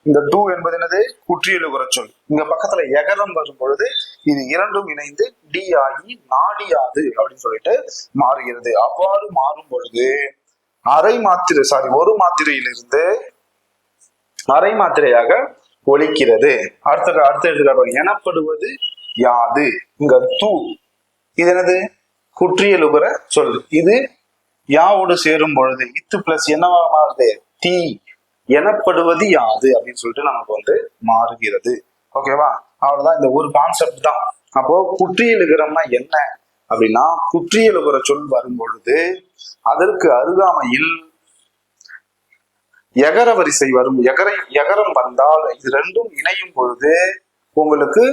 இந்த 2 என்பது என்னது? குற்றியலுகர சொல். இங்க பக்கத்துல எகரம் வரும் பொழுது இது இரண்டும் இணைந்து டி ஆகி நாடியாது அப்படின்னு சொல்லிட்டு மாறுகிறது. அவ்வாறு மாறும் பொழுது ஒரு மாத்திரையிலிருந்து அரை மாத்திரையாக ஒலிக்கிறது. அடுத்த எடுத்துக்காட்டு எனப்படுவது யாது. இங்க தூ இது என்னது? குற்றியலுகர சொல். இது யாவோடு சேரும் பொழுது இத்து பிளஸ் என்னவா மாறுது? தீ. எனப்படுவது யாது அப்படின்னு சொல்லிட்டு நமக்கு மாறுகிறது. ஓகேவா? அவ்வளவுதான். இந்த ஒரு கான்செப்ட் தான். அப்போ குற்றியலுகரம்னா என்ன அப்படின்னா, குற்றியலுகர சொல் வரும் பொழுது அதற்கு அருகாமையில் எகர வரிசை வரும். எகரம் வந்தால் இது ரெண்டும் இணையும் பொழுது உங்களுக்கு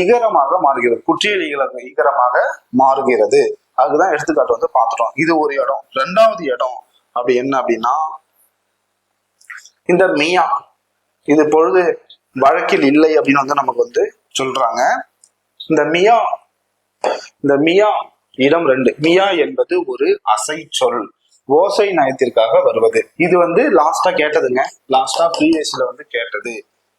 இகரமாக மாறுகிறது. குற்றியல் இகரமாக மாறுகிறது. அதுதான் எடுத்துக்காட்டு பார்த்துட்டோம். இது ஒரு இடம். 2வது இடம் அப்படி என்ன அப்படின்னா, இந்த மியா இது பொழுது வழக்கில் இல்லை அப்படின்னு நமக்கு சொல்றாங்க. இந்த மியா இடம் 2. மியா என்பது ஒரு அசை சொல். ஓசை நயத்திற்காக வருவது. இது லாஸ்டா கேட்டதுங்க. லாஸ்டா ப்ரீவியஸ்ல கேட்டது.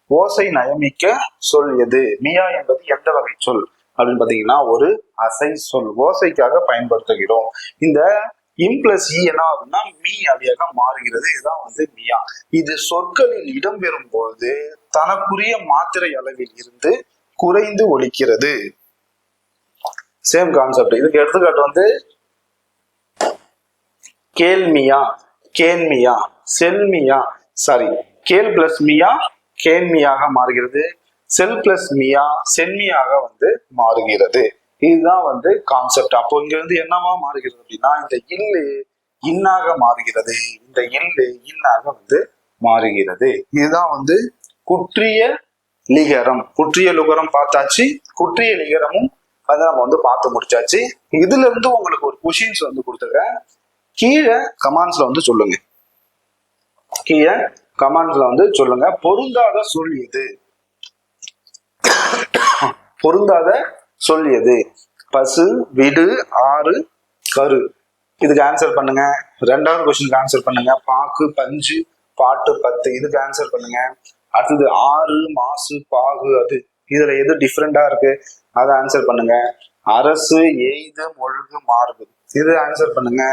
ஓசை நயமிக்க சொல் எது? மியா என்பது எந்த வகை சொல் அப்படின்னு பாத்தீங்கன்னா ஒரு அசை சொல். ஓசைக்காக பயன்படுத்துகிறோம். இந்த இம் பிளஸ் இ என்ன ஆகுதுன்னா மீ அப்படியாக மாறுகிறது. இதுதான் மியா. இது சொற்களில் இடம்பெறும் பொழுது தனக்குரிய மாத்திரை அளவில் இருந்து குறைந்து ஒலிக்கிறது. Same concept. இதுக்கு எடுத்துக்காட்டு கேள்மியா, கேன்மியா, செல்மியா. சாரி, கேல் பிளஸ் மியா கேன்மியாக மாறுகிறது. செல் பிளஸ் மியா சென்மியாக மாறுகிறது. இதுதான் கான்செப்ட். அப்போ இங்க என்னவா மாறுகிறது அப்படின்னா, இந்த இல்லு இன்னாக மாறுகிறது. இந்த இல்லு இன்னாக மாறுகிறது. இதுதான் குற்றிய லிகரம். குற்றிய லுகரம் பார்த்தாச்சு. குற்றிய லிகரமும் அதை நம்ம வந்து பார்த்து முடிச்சாச்சு. இதுல இருந்து உங்களுக்கு ஒரு கொஷின்ஸ் வந்து கொடுத்துருக்கேன், கீழே கமெண்ட்ஸ்ல வந்து சொல்லுங்க. கீழே கமெண்ட்ஸ்ல வந்து சொல்லுங்க, பொருந்தாத சொல் எது? பொருந்தாத சொல் எது? பசு, விடு, ஆறு, கரு. இதுக்கு ஆன்சர் பண்ணுங்க. ரெண்டாவது கொஸ்டினுக்கு ஆன்சர் பண்ணுங்க. பாக்கு, பஞ்சு, பாட்டு, பத்து. இதுக்கு ஆன்சர் பண்ணுங்க. அடுத்தது ஆறு, மாசு, பாகு, அது. இதுல எது டிஃப்ரெண்டா இருக்கு அதை ஆன்சர் பண்ணுங்க. அரசு, எய்து, மொழுகு, மார்பு. இது ஆன்சர் பண்ணுங்க.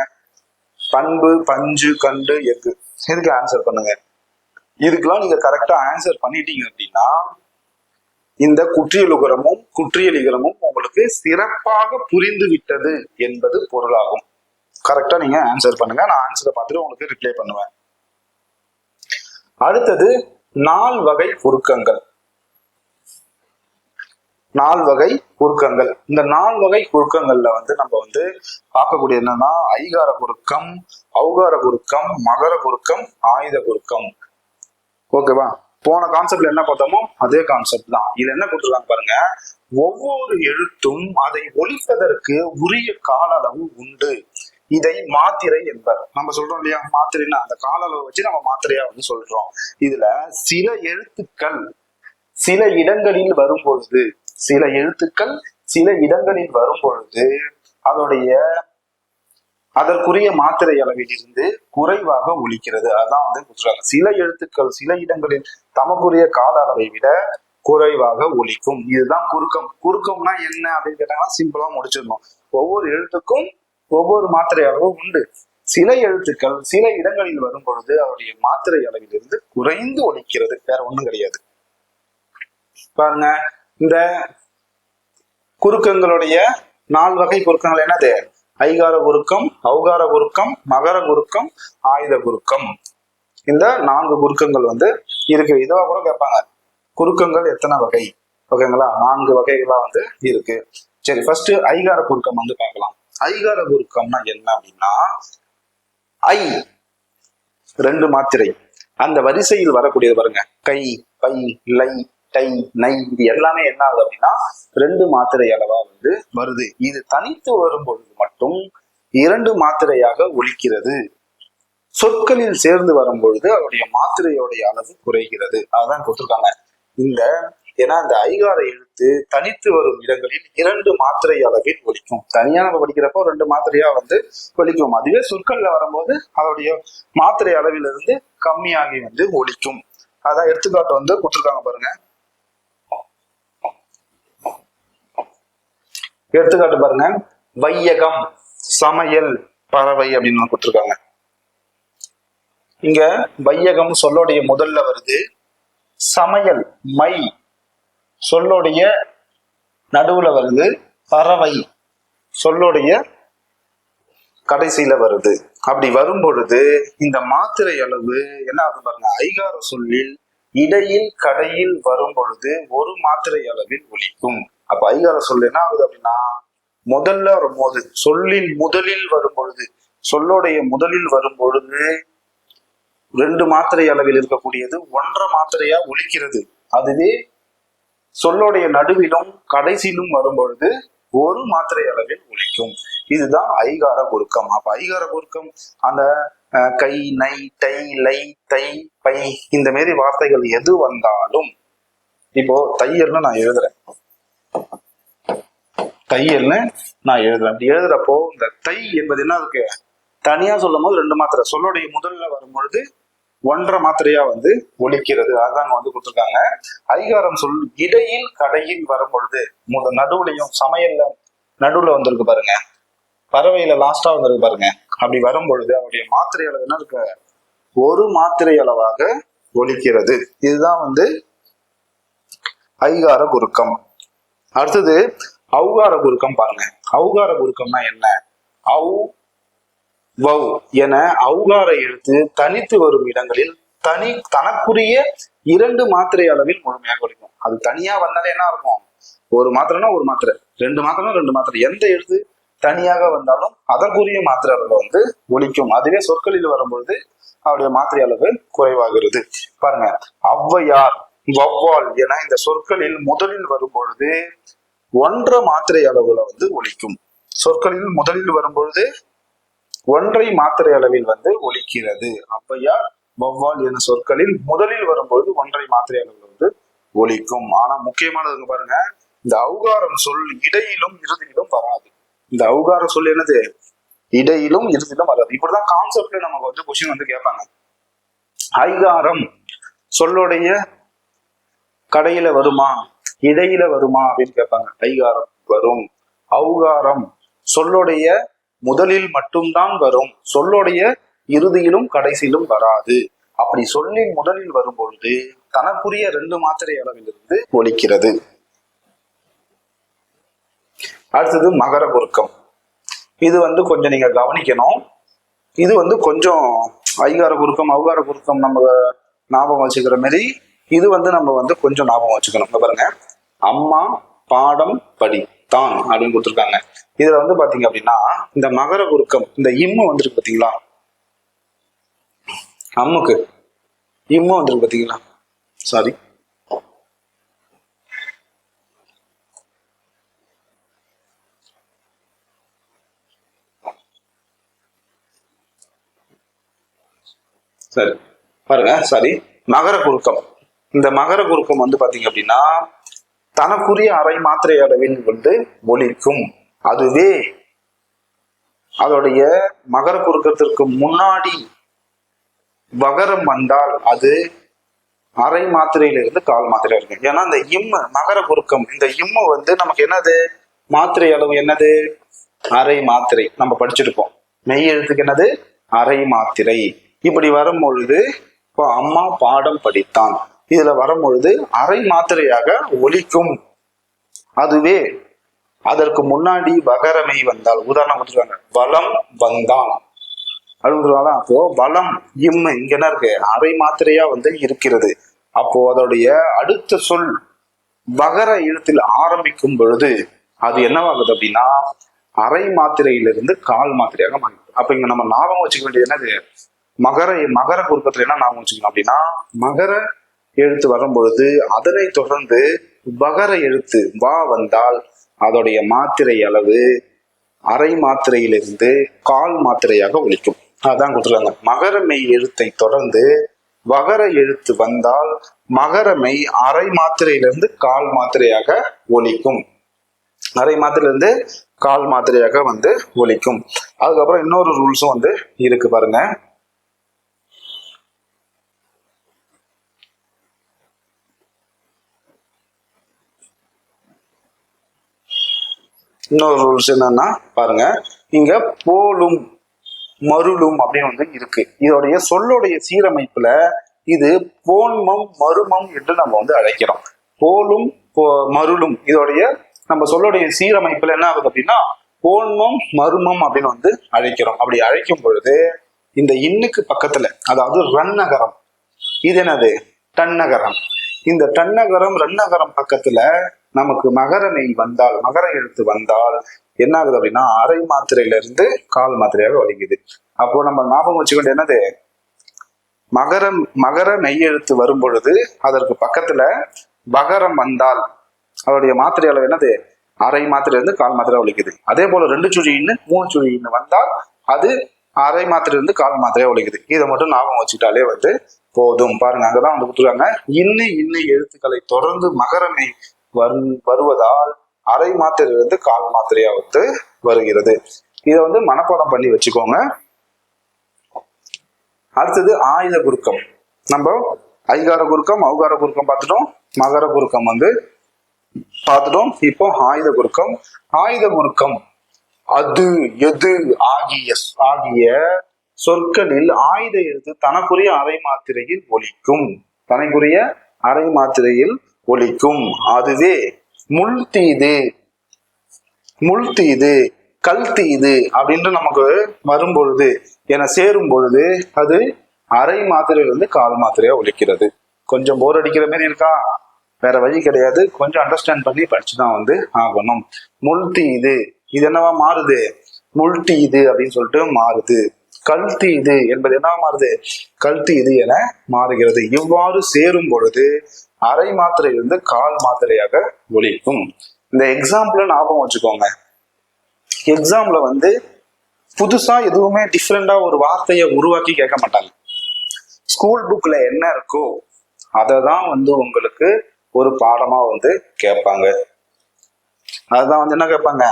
பண்பு, பஞ்சு, கண்டு, எஃகு. இதுக்கு ஆன்சர் பண்ணுங்க. இதுக்கெல்லாம் நீங்க கரெக்டா ஆன்சர் பண்ணிட்டீங்க அப்படின்னா இந்த குற்றியலுகரமும் குற்றியலிகரமும் உங்களுக்கு சிறப்பாக புரிந்து விட்டது என்பது பொருளாகும். கரெக்டா நீங்க ஆன்சர் பண்ணுங்க. நான் ஆன்சரை பார்த்துட்டு உங்களுக்கு ரிப்ளை பண்ணுவேன். அடுத்தது 4 வகை குறுக்கங்கள். 4 வகை குறுக்கங்கள். இந்த 4 வகை குறுக்கங்கள்ல வந்து நம்ம வந்து பார்க்கக்கூடிய என்னன்னா ஐகார குறுக்கம், ஔகார குறுக்கம், மகர குறுக்கம், ஆயுத குறுக்கம். ஓகேவா? போன கான்செப்ட்ல என்ன பார்த்தோமோ அதே கான்செப்ட் தான். இதுல என்ன கொடுத்துருக்காங்க பாருங்க, ஒவ்வொரு எழுத்தும் அதை ஒலிப்பதற்கு உரிய கால அளவு உண்டு. இதை மாத்திரை என்பர். நம்ம சொல்றோம் இல்லையா, மாத்திரைன்னா அந்த கால அளவு வச்சு நம்ம மாத்திரையா வந்து சொல்றோம். இதுல சில எழுத்துக்கள் சில இடங்களில் வரும் பொழுது, சில எழுத்துக்கள் சில இடங்களில் வரும் பொழுது அதற்குரிய மாத்திரை அளவில் இருந்து குறைவாக ஒலிக்கிறது. அதான் வந்து கொடுத்துருக்காங்க. சில எழுத்துக்கள் சில இடங்களில் தமக்குரிய கால அளவை விட குறைவாக ஒலிக்கும். இதுதான் குறுக்கம். குறுக்கம்னா என்ன அப்படின்னு கேட்டாங்கன்னா சிம்பிளா முடிச்சிடணும். ஒவ்வொரு எழுத்துக்கும் ஒவ்வொரு மாத்திரை அளவு உண்டு. சில எழுத்துக்கள் சில இடங்களில் வரும் பொழுது அவருடைய மாத்திரை அளவிலிருந்து குறைந்து ஒலிக்கிறது. வேற ஒண்ணும் கிடையாது. பாருங்க, இந்த குறுக்கங்களுடைய 4 வகை குறுக்கங்கள் என்னது? ஐகார குறுக்கம், ஔகார குறுக்கம், மகர குறுக்கம், ஆயுத குறுக்கம். இந்த 4 குறுக்கங்கள் வந்து இருக்கு. இதுவா கூட கேட்பாங்க, குறுக்கங்கள் எத்தனை வகை? ஓகேங்களா? 4 வகைகளா வந்து இருக்கு. சரி, ஃபர்ஸ்ட் ஐகார குறுக்கம் வந்து பார்க்கலாம். ஐகார குறுக்கம்னா என்ன அப்படின்னா, ஐ 2 மாத்திரை அந்த வரிசையில் வரக்கூடியது பாருங்க. கை, பை, லை, டை, நை, இது எல்லாமே என்ன ஆகுது அப்படின்னா 2 மாத்திரை அளவா வந்து வருது. இது தனித்து வரும் பொழுது மட்டும் 2 மாத்திரையாக ஒலிக்கிறது. சொற்களில் சேர்ந்து வரும் பொழுது அவருடைய மாத்திரையோடைய அளவு குறைகிறது. அதான் கொடுத்துருக்காங்க. ஏன்னா இந்த ஐகார எழுத்து தனித்து வரும் இடங்களில் 2 மாத்திரை அளவில் ஒலிக்கும். தனியா நம்ம படிக்கிறப்போ 2 மாத்திரையா வந்து ஒலிக்கும். அதுவே சொற்கள்ல வரும்போது அதோடைய மாத்திரை அளவிலிருந்து கம்மியாகி வந்து ஒலிக்கும். அதான் எடுத்துக்காட்டு வந்து கொடுத்துருக்காங்க பாருங்க. எடுத்துக்காட்டு பாருங்க, வையகம், சமையல், பறவை அப்படின்னு கொடுத்துருக்காங்க. இங்க வையகம் சொல்லோடைய முதல்ல வருது. சமையல், மை சொல்லோடைய நடுவுல வருது. பறவை சொல்லோடைய கடைசியில வருது. அப்படி வரும் பொழுது இந்த மாத்திரை அளவு என்ன ஆகுது பாருங்க. ஐகார சொல்லில் இடையில் கடையில் வரும் பொழுது 1 மாத்திரை அளவில் ஒலிக்கும். அப்ப ஐகார சொல் என்ன ஆகுது அப்படின்னா, முதல்ல வரும்போது சொல்லில் முதலில் வரும் பொழுது, சொல்லோடைய முதலில் வரும் பொழுது 2 மாத்திரை அளவில் இருக்கக்கூடியது 1.5 மாத்திரையா ஒலிக்கிறது. அதுவே சொல்லோடைய நடுவிலும் கடைசியிலும் வரும் பொழுது 1 மாத்திரை அளவில் ஒலிக்கும். இதுதான் ஐகார குறுக்கம். அப்ப ஐகார குறுக்கம் அந்த கை, நை, டை, லை, தை, பை இந்த மாதிரி வார்த்தைகள் எது வந்தாலும், இப்போ தையல்னு நான் எழுதுறேன், தையல்னு நான் எழுதுறேன். அப்படி எழுதுறப்போ இந்த தை என்பது என்ன இருக்கு, தனியா சொல்லும் போது 2 மாத்திரை, சொல்லோடைய முதல்ல வரும் பொழுது 1.5 மாத்திரையா வந்து ஒலிக்கிறது. அதாங்க வந்து கொடுத்துருக்காங்க. ஐகாரம் சொல் இடையில் கடையில் வரும் பொழுது, நடுவுலையும் சமையல்ல நடுவுல வந்திருக்கு பாருங்க, பறவையில லாஸ்டா வந்திருக்கு பாருங்க, அப்படி வரும் பொழுது அவருடைய மாத்திரை அளவு என்ன இருக்கு, 1 மாத்திரை அளவாக ஒலிக்கிறது. இதுதான் வந்து ஐகார குறுக்கம். அடுத்தது ஔகார குறுக்கம் பாருங்க. ஔகார குறுக்கம்னா என்ன? வௌ என ஔகார எழுத்து தனித்து வரும் இடங்களில் தனக்குரிய 2 மாத்திரை அளவில் முழுமையாக ஒலிக்கும். அது தனியா வந்தாலே என்ன இருக்கும், 1 மாத்திரைனா 1 மாத்திரை, 2 மாத்திரைனா 2 மாத்திரை. எந்த எழுத்து தனியாக வந்தாலும் அதற்குரிய மாத்திரை அளவு வந்து ஒலிக்கும். அதுவே சொற்களில் வரும்பொழுது அவருடைய மாத்திரை அளவு குறைவாகிறது. பாருங்க, ஔவையார், வௌவால் என இந்த சொற்களில் முதலில் வரும் பொழுது 1.5 மாத்திரை அளவுல வந்து ஒலிக்கும். சொற்களில் முதலில் வரும்பொழுது 1.5 மாத்திரை அளவில் வந்து ஒலிக்கிறது. ஔவையார், வௌவால் என சொற்களில் முதலில் வரும்பொழுது 1.5 மாத்திரை அளவில் வந்து ஒலிக்கும். ஆனா முக்கியமானது பாருங்க, இந்த ஔகாரம் சொல் இடையிலும் இறுதியிலும் வராது. இந்த ஔகார சொல் என்னது? இடையிலும் இறுதியிலும் வராது. இப்படிதான் கான்செப்ட்ல நமக்கு வந்து கொஸ்டின் வந்து கேட்பாங்க. ஐகாரம் சொல்லுடைய கடையில வருமா, இடையில வருமா அப்படின்னு கேட்பாங்க. ஐகாரம் வரும். ஔகாரம் சொல்லுடைய முதலில் மட்டும்தான் வரும், சொல்லுடைய இறுதியிலும் கடைசியிலும் வராது. அப்படி சொல்லின் முதலில் வரும்பொழுது தனக்குரிய 2 மாத்திரை அளவிலிருந்து ஒலிக்கிறது. அடுத்தது மகர குறுக்கம். இது வந்து கொஞ்சம் நீங்க கவனிக்கணும். இது வந்து கொஞ்சம் ஐகார குறுக்கம் ஔகார குறுக்கம் நம்ம ஞாபகம் வச்சுக்கிற மாதிரி இது வந்து நம்ம வந்து கொஞ்சம் ஞாபகம் வச்சுக்கணும். பாருங்க, அம்மா பாடம் படித்தான் அப்படின்னு கொடுத்துருக்காங்க. இதுல வந்து பாத்தீங்க அப்படின்னா இந்த மகர குறுக்கம், இந்த இம்மு வந்துருக்கு பாத்தீங்களா, அம்முக்கு இம்மு வந்துருக்கு பாத்தீங்களா, சாரி, சரி பாருங்க, சாரி, மகர குறுக்கம். இந்த மகர குறுக்கம் வந்து பாத்தீங்க அப்படின்னா தனக்குரிய அரை மாத்திரை அளவில் வந்து ஒலிக்கும். அதுவே அதோடைய மகர குறுக்கத்திற்கு முன்னாடி வகரம் வந்தால் அது அரை மாத்திரையிலிருந்து கால் மாத்திரை இருக்கு. ஏன்னா இந்த இம்மு மகர குறுக்கம், இந்த இம்மு வந்து நமக்கு என்னது, மாத்திரை அளவு என்னது, அரை மாத்திரை. நம்ம படிச்சிருப்போம் மெய் எழுத்துக்கு என்னது, அரை மாத்திரை. இப்படி வரும் பொழுது இப்போ அம்மா பாடம் படித்தான், இதுல வரும் பொழுது அரை மாத்திரையாக ஒலிக்கும். அதுவே அதற்கு முன்னாடி வகரமை வந்தால், உதாரணம் கொடுத்துருவாங்க, பலம் வந்தான் அப்படின்னு. அப்போ பலம் இம்மு இங்க என்ன இருக்கு, அரை மாத்திரையா வந்து இருக்கிறது. அப்போ அதோடைய அடுத்த சொல் வகர எழுத்தில் ஆரம்பிக்கும் பொழுது அது என்னவாகுது அப்படின்னா அரை மாத்திரையிலிருந்து கால் மாத்திரையாக மாறிடும். அப்ப இங்க நம்ம ஞாபகம் வச்சுக்க வேண்டியது என்னது, மகர குறுக்கத்துல என்ன ஞாபகம் வச்சுக்கணும் அப்படின்னா, மகர எழுத்து வரும் பொழுது அதனை தொடர்ந்து வகர எழுத்து வா வந்தால் அதோடைய மாத்திரை அளவு அரை மாத்திரையிலிருந்து கால் மாத்திரையாக ஒலிக்கும். அதான் கொடுத்துருக்காங்க. மகரமெய் எழுத்தை தொடர்ந்து வகர எழுத்து வந்தால் மகரமெய் அரை மாத்திரையிலிருந்து கால் மாத்திரையாக ஒலிக்கும். அரை மாத்திரையிலிருந்து கால் மாத்திரையாக வந்து ஒலிக்கும். அதுக்கப்புறம் இன்னொரு ரூல்ஸும் வந்து இருக்கு பாருங்க. இன்னொரு ரூல்ஸ் என்னன்னா பாருங்க, இங்க போலும் மருளும் அப்படின்னு வந்து இருக்கு. இதோடைய சொல்லுடைய சீரமைப்புல இது போன்மம் மருமம் என்று நம்ம வந்து அழைக்கிறோம். போலும் மருளும் இதோடைய நம்ம சொல்லுடைய சீரமைப்புல என்ன ஆகுது அப்படின்னா போன்மம் மருமம் அப்படின்னு வந்து அழைக்கிறோம். அப்படி அழைக்கும் பொழுது இந்த இன்னுக்கு பக்கத்துல, அதாவது ரன்னகரம், இது என்னது, டன்னகரம். இந்த டன்னகரம் ரன்னகரம் பக்கத்துல நமக்கு மகரமெய் வந்தால், மகர எழுத்து வந்தால் என்ன ஆகுது அப்படின்னா அரை மாத்திரையிலிருந்து கால் மாத்திரையாக ஒலிக்குது. அப்போ நம்ம ஞாபகம் வச்சுக்க வேண்டிய என்னது, மகர மெய் எழுத்து வரும் பொழுது அதற்கு பக்கத்துல பகரம் வந்தால் அதோடைய மாத்திரை அளவு என்னது, அரை மாத்திரையிலிருந்து கால் மாத்திரை ஒலிக்குது. அதே போல 2 சுழி இன்னு 3 சுழி இன்னு வந்தால் அது அரை மாத்திரையிலிருந்து கால் மாத்திரையா ஒலிக்குது. இதை மட்டும் ஞாபகம் வச்சுக்கிட்டாலே வந்து போதும். பாருங்க, அங்கதான் வந்து கொடுத்துருக்காங்க, இன்னை எழுத்துக்களை தொடர்ந்து மகரமெய் வருவதால் அரை மாத்திரையிலிருந்து கால் மாத்திரையா வந்து வருகிறது. இதை வந்து மனப்பாடம் பண்ணி வச்சுக்கோங்க. அடுத்தது ஆயுத குறுக்கம். நம்ம ஐகார குறுக்கம் ஔகார குறுக்கம் பார்த்துட்டோம், மகர குறுக்கம் வந்து பார்த்துட்டோம். இப்போ ஆயுத குறுக்கம். ஆயுத குறுக்கம் அது எது ஆகிய சொற்களில் ஆயுத எழுத்து தனக்குரிய அரை மாத்திரையில் ஒலிக்கும். தனக்குரிய அரை மாத்திரையில் ஒலிக்கும். அதுவே முள் தீது கல் தீது அப்படின்ட்டு நமக்கு வரும்பொழுது என சேரும் பொழுது அது அரை மாத்திரையிலிருந்து கால் மாத்திரையா ஒலிக்கிறது. கொஞ்சம் போர் அடிக்கிற மாதிரி இருக்கா, வேற வழி கிடையாது. கொஞ்சம் அண்டர்ஸ்டாண்ட் பண்ணி படிச்சுதான் வந்து ஆகணும். முள் தீது இது என்னவா மாறுது, முள் தீது அப்படின்னு சொல்லிட்டு மாறுது. கல் தீது என்பது என்ன மாறுது, கல் தீது என மாறுகிறது. இவ்வாறு சேரும் பொழுது அரை மாத்திரையிலிருந்து கால் மாத்திரையாக ஒலிக்கும். இந்த எக்ஸாம்பிள ஞாபகம் வச்சுக்கோங்க. எக்ஸாம்ல வந்து புதுசா எதுவுமே டிஃப்ரெண்டா ஒரு வார்த்தையை உருவாக்கி கேட்க மாட்டாங்க. ஸ்கூல் புக்ல என்ன இருக்கோ அதை தான் வந்து உங்களுக்கு ஒரு பாடமா வந்து கேட்பாங்க. அதுதான் வந்து என்ன கேட்பாங்க,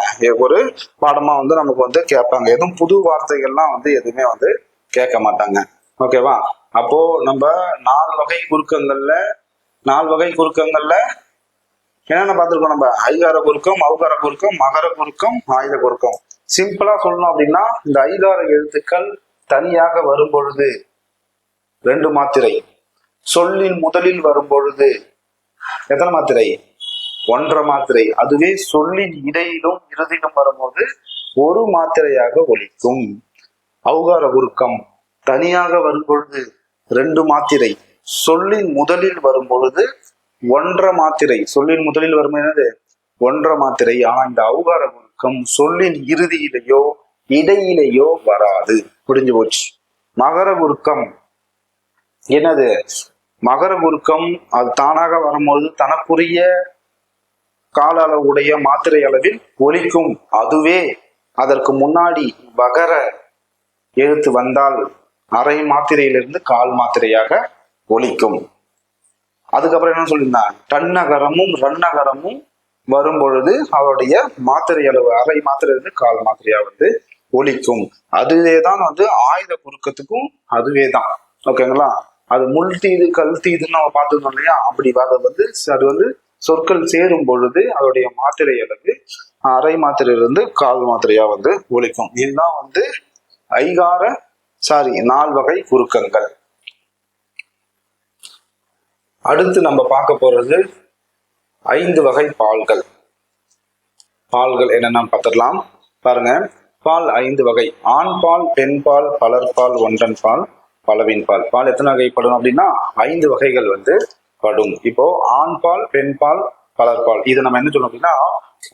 ஒரு பாடமா வந்து நமக்கு வந்து கேட்பாங்க. எதுவும் புது வார்த்தைகள்லாம் வந்து எதுவுமே வந்து கேட்க மாட்டாங்க. ஓகேவா? அப்போ நம்ம 4 வகை குறுக்கங்கள்ல என்னென்ன பார்த்துருக்கோம் நம்ம? ஐகார குறுக்கம், ஔகார குறுக்கம், மகர குறுக்கம், ஆயுத குறுக்கம். சிம்பிளா சொல்லணும் அப்படின்னா, இந்த ஐகார எழுத்துக்கள் தனியாக வரும் பொழுது 2 மாத்திரை, சொல்லின் முதலில் வரும் பொழுது எத்தனை மாத்திரை? 1.5 மாத்திரை. அதுவே சொல்லின் இடையிலும் இறுதியிலும் வரும்போது 1 மாத்திரையாக ஒலிக்கும். ஔகார குறுக்கம் தனியாக வரும் பொழுது 2 மாத்திரை, சொல்லின் முதலில் வரும் பொழுது 1.5 மாத்திரை. சொல்லின் முதலில் வரும் என்னது? 1.5 மாத்திரை. ஆனா இந்த ஔகார குறுக்கம் சொல்லின் இறுதியிலேயோ இடையிலேயோ வராது. முடிஞ்சு போச்சு. மகர குறுக்கம் என்னது? மகர குறுக்கம் அது தானாக வரும்போது தனக்குரிய கால அளவுடைய மாத்திரை அளவில் ஒலிக்கும். அதுவே அதற்கு முன்னாடி வகர எழுத்து வந்தால் அரை மாத்திரையிலிருந்து 1/4 மாத்திரையாக ஒலிக்கும். அதுக்கப்புறம் என்ன சொல்லியிருந்தாங்க? டன்னகரமும் ரன்னகரமும் வரும் பொழுது அவருடைய மாத்திரை அளவு அரை மாத்திரையிலிருந்து 1/4 மாத்திரையா வந்து ஒலிக்கும். அதுவேதான் வந்து ஆயுத குறுக்கத்துக்கும் அதுவேதான். ஓகேங்களா? அது முள்தீது கல்தீதுன்னு நம்ம பார்த்துருந்தோம் இல்லையா? அப்படி அது வந்து சொற்கள் சேரும் பொழுது அதோடைய மாத்திரை அளவு அரை மாத்திரையிலிருந்து 1/4 மாத்திரையா வந்து ஒலிக்கும். இதுதான் வந்து 4 வகை குறுக்கங்கள். அடுத்து நம்ம பார்க்க போறது 5 வகை பால்கள். பால்கள் என்னென்னு பார்த்துடலாம். பாருங்க, பால் 5 வகை. ஆண் பால், பெண் பால், பலர்பால், ஒன்றன் பால், பலவின் பால். பால் எத்தனை வகைப்படும் அப்படின்னா 5 வகைகள் வந்து படும். இப்போ ஆண் பால், பெண் பால், பலர்பால். இது நம்ம என்ன சொல்லணும் அப்படின்னா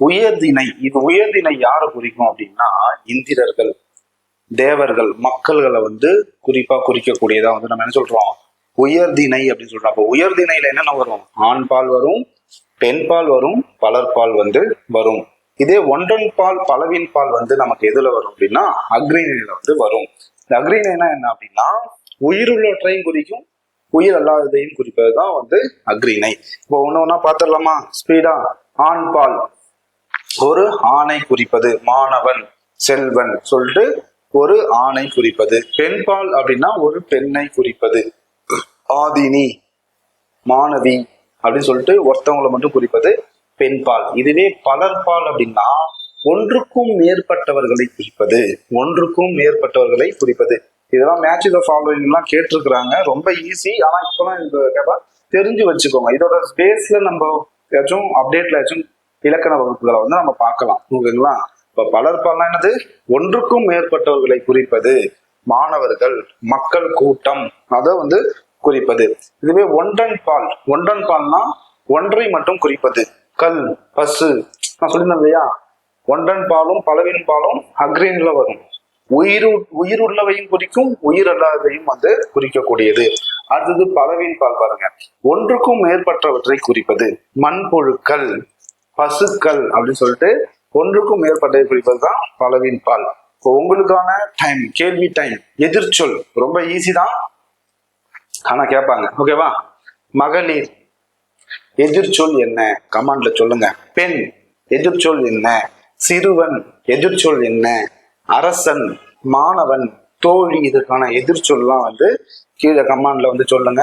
உயர்திணை. இது உயர்திணை யாரை குறிக்கும் அப்படின்னா இந்திரர்கள், தேவர்கள், மக்கள்களை வந்து குறிப்பா குறிக்கக்கூடியதா வந்து நம்ம என்ன சொல்றோம்? உயர்திணை அப்படின்னு சொல்றோம். அப்போ உயர்திணையில என்னென்ன வரும்? ஆண் பால் வரும், பெண் பால் வரும், பலர்பால் வந்து வரும். இதே ஒன்றன் பால், பலவின் பால் வந்து நமக்கு எதுல வரும் அப்படின்னா அக்ரிணையில வந்து வரும். இந்த அக்ரிணைனா என்ன அப்படின்னா உயிருள்ளவற்றையும் குறிக்கும், உயிர் அல்லாததையும் குறிப்பதுதான் வந்து அக்ரிணை. இப்போ ஒண்ணு பார்த்துடலாமா ஸ்பீடா? ஆண் பால் ஒரு ஆணை குறிப்பது, மாணவன், செல்வன் சொல்லிட்டு ஒரு ஆணை குறிப்பது. பெண் பால் அப்படின்னா ஒரு பெண்ணை குறிப்பது, ஆதினி, மாணவி அப்படின்னு சொல்லிட்டு ஒருத்தவங்களை மட்டும் குறிப்பது பெண் பால். இதுவே பலர்பால் அப்படின்னா ஒன்றுக்கும் மேற்பட்டவர்களை குறிப்பது. இதெல்லாம் மேட்ச் த ஃபாலோயிங் எல்லாம் கேட்டிருக்கிறாங்க. ரொம்ப ஈஸி. ஆனா இப்பெல்லாம் இந்த தெரிஞ்சு வச்சுக்கோங்க. இதோட ஸ்பேஸ்ல நம்ம ஏதாச்சும் அப்டேட்ல ஏதாச்சும் இலக்கண வகுப்புகளை வந்து நம்ம பார்க்கலாம். ஓகேங்களா? இப்ப பலர்பால்னா என்னது? ஒன்றுக்கும் மேற்பட்டவர்களை குறிப்பது, மாணவர்கள், மக்கள் கூட்டம் அதை வந்து குறிப்பது. இதுவே ஒன்றன் பால்னா ஒன்றை மட்டும் குறிப்பது, கல், பசு. நான் சொல்லியிருந்தேன் இல்லையா? ஒன்றன் பாலும் பலவின் பாலும் அக்ரின்ல வரும். உயிருள்ளவையும் குறிக்கும், உயிர் அல்லாததையும் வந்து குறிக்கக்கூடியது. அடுத்தது பலவின் பால். பாருங்க, ஒன்றுக்கும் மேற்பட்டவற்றை குறிப்பது, மண்புழுக்கள், பசுக்கள் அப்படின்னு சொல்லிட்டு ஒன்றுக்கும் மேற்பட்டதை குறிப்பது தான் பலவின் பால். இப்போ உங்களுக்கான டைம், கேள்வி டைம். எதிர்ச்சொல் ரொம்ப ஈஸி தான், ஆனா கேட்பாங்க. ஓகேவா? மகளிர் எதிர்ச்சொல் என்ன? கமாண்ட்ல சொல்லுங்க. பெண் எதிர்ச்சொல் என்ன? சிறுவன் எதிர்ச்சொல் என்ன? அரசன், மாணவன், தோழி இதற்கான எதிர்ச்சொல்லாம் வந்து கீழே கமாண்ட்ல வந்து சொல்லுங்க.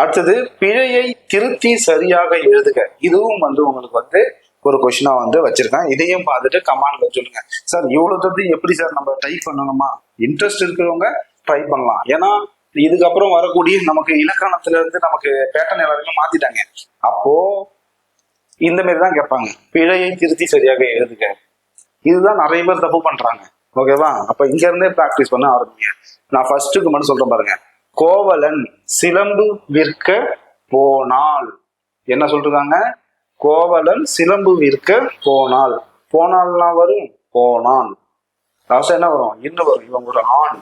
அடுத்தது பிழையை திருத்தி சரியாக எழுதுக. இதுவும் வந்து உங்களுக்கு வந்து ஒரு கொஸ்டினா வந்து வச்சிருக்கேன். இதையும் பார்த்துட்டு கமாண்ட்ல சொல்லுங்க. சார் இவ்வளவு தூரத்து எப்படி சார் நம்ம டைப் பண்ணணுமா? இன்ட்ரெஸ்ட் இருக்கிறவங்க ட்ரை பண்ணலாம். ஏன்னா இதுக்கப்புறம் வரக்கூடிய நமக்கு இலக்கணத்துல இருந்து நமக்கு பேட்டர்ன் எல்லாருமே மாத்திட்டாங்க. அப்போ இந்த மாதிரி தான் கேட்பாங்க, பிழையை திருத்தி சரியாக எழுதுக. இதுதான் நிறைய பேர் தப்பு பண்றாங்க. ஓகேவா? அப்ப இங்க இருந்தே பிராக்டிஸ் பண்ண ஆரம்பிங்க. நான் ஃபர்ஸ்ட்டுக்கு மட்டும் சொல்றேன் பாருங்க. கோவலன் சிலம்பு விற்க போனால். என்ன சொல்றாங்க? கோவலன் சிலம்பு விற்க போனால். போனால்னா வரும், போனான். லாஸ்ட் என்ன வரும்? இன்னும் வரும். இவங்க ஒரு ஆண்,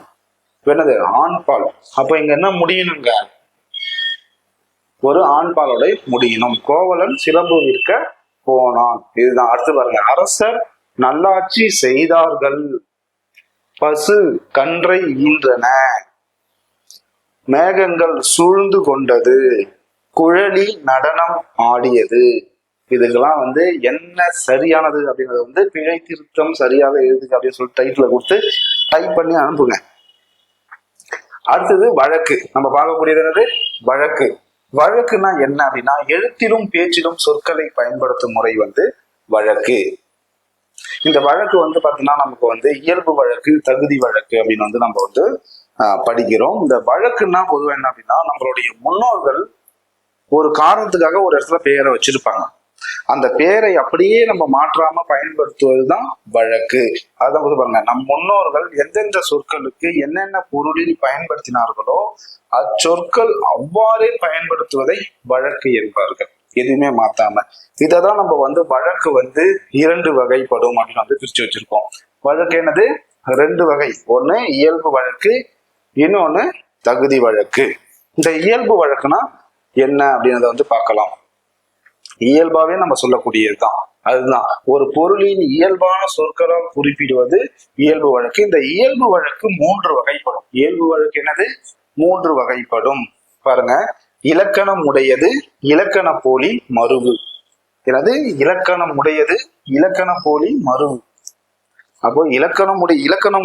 என்னது? ஆண் பால். அப்ப இங்க என்ன முடியணுங்க? ஒரு ஆண் பாலோட முடியணும். கோவலன் சிலம்பு விற்க போனான். இதுதான். அடுத்து பாருங்க, அரசர் நல்லாட்சி செய்தார்கள், பசு கன்றை ஈன்றன, மேகங்கள் சூழ்ந்து கொண்டது, குழலி நடனம் ஆடியது. இதுக்கெல்லாம் என்ன சரியானது அப்படிங்கறது பிழை திருத்தம் சரியாக எழுதுங்க அப்படின்னு சொல்லிட்டு டைட்டில கொடுத்து டைப் பண்ணி அனுப்புங்க. அடுத்தது வழக்கு. நம்ம பார்க்கக்கூடியது என்னது? வழக்கு. வழக்குன்னா என்ன அப்படின்னா, எழுத்திலும் பேச்சிலும் சொற்களை பயன்படுத்தும் முறை வழக்கு. இந்த வழக்கு பாத்தீங்கன்னா நமக்கு இயல்பு வழக்கு, தகுதி வழக்கு அப்படின்னு நம்ம படிக்கிறோம். இந்த வழக்குன்னா பொதுவாக என்ன அப்படின்னா, நம்மளுடைய முன்னோர்கள் ஒரு காரணத்துக்காக ஒரு இடத்துல பெயரை வச்சிருப்பாங்க. அந்த பெயரை அப்படியே நம்ம மாற்றாம பயன்படுத்துவதுதான் வழக்கு. அதான் பாருங்க, நம் முன்னோர்கள் எந்தெந்த சொற்களுக்கு என்னென்ன பொருளில் பயன்படுத்தினார்களோ அச்சொற்கள் அவ்வாறே பயன்படுத்துவதை வழக்கு என்பார்கள், எதுவுமே மாத்தாம. இததான் நம்ம வழக்கு இரண்டு வகைப்படும் அப்படின்னு பிரிச்சு வச்சிருக்கோம். வழக்கு என்னது? ரெண்டு வகை. ஒண்ணு இயல்பு வழக்கு, இன்னொன்னு தகுதி வழக்கு. இந்த இயல்பு வழக்குனா என்ன அப்படின்றத பார்க்கலாம். இயல்பாவே நம்ம சொல்லக்கூடியதுதான். அதுதான் ஒரு பொருளின் இயல்பான சொற்களால் குறிப்பிடுவது இயல்பு வழக்கு. இந்த இயல்பு வழக்கு மூன்று வகைப்படும். இயல்பு வழக்கு என்னது? மூன்று வகைப்படும். பாருங்க, இலக்கணம் உடையது, இலக்கண போலி, மருவு. எனது இலக்கணம் உடையது, இலக்கண போலி, மருவு. அப்போ இலக்கணம்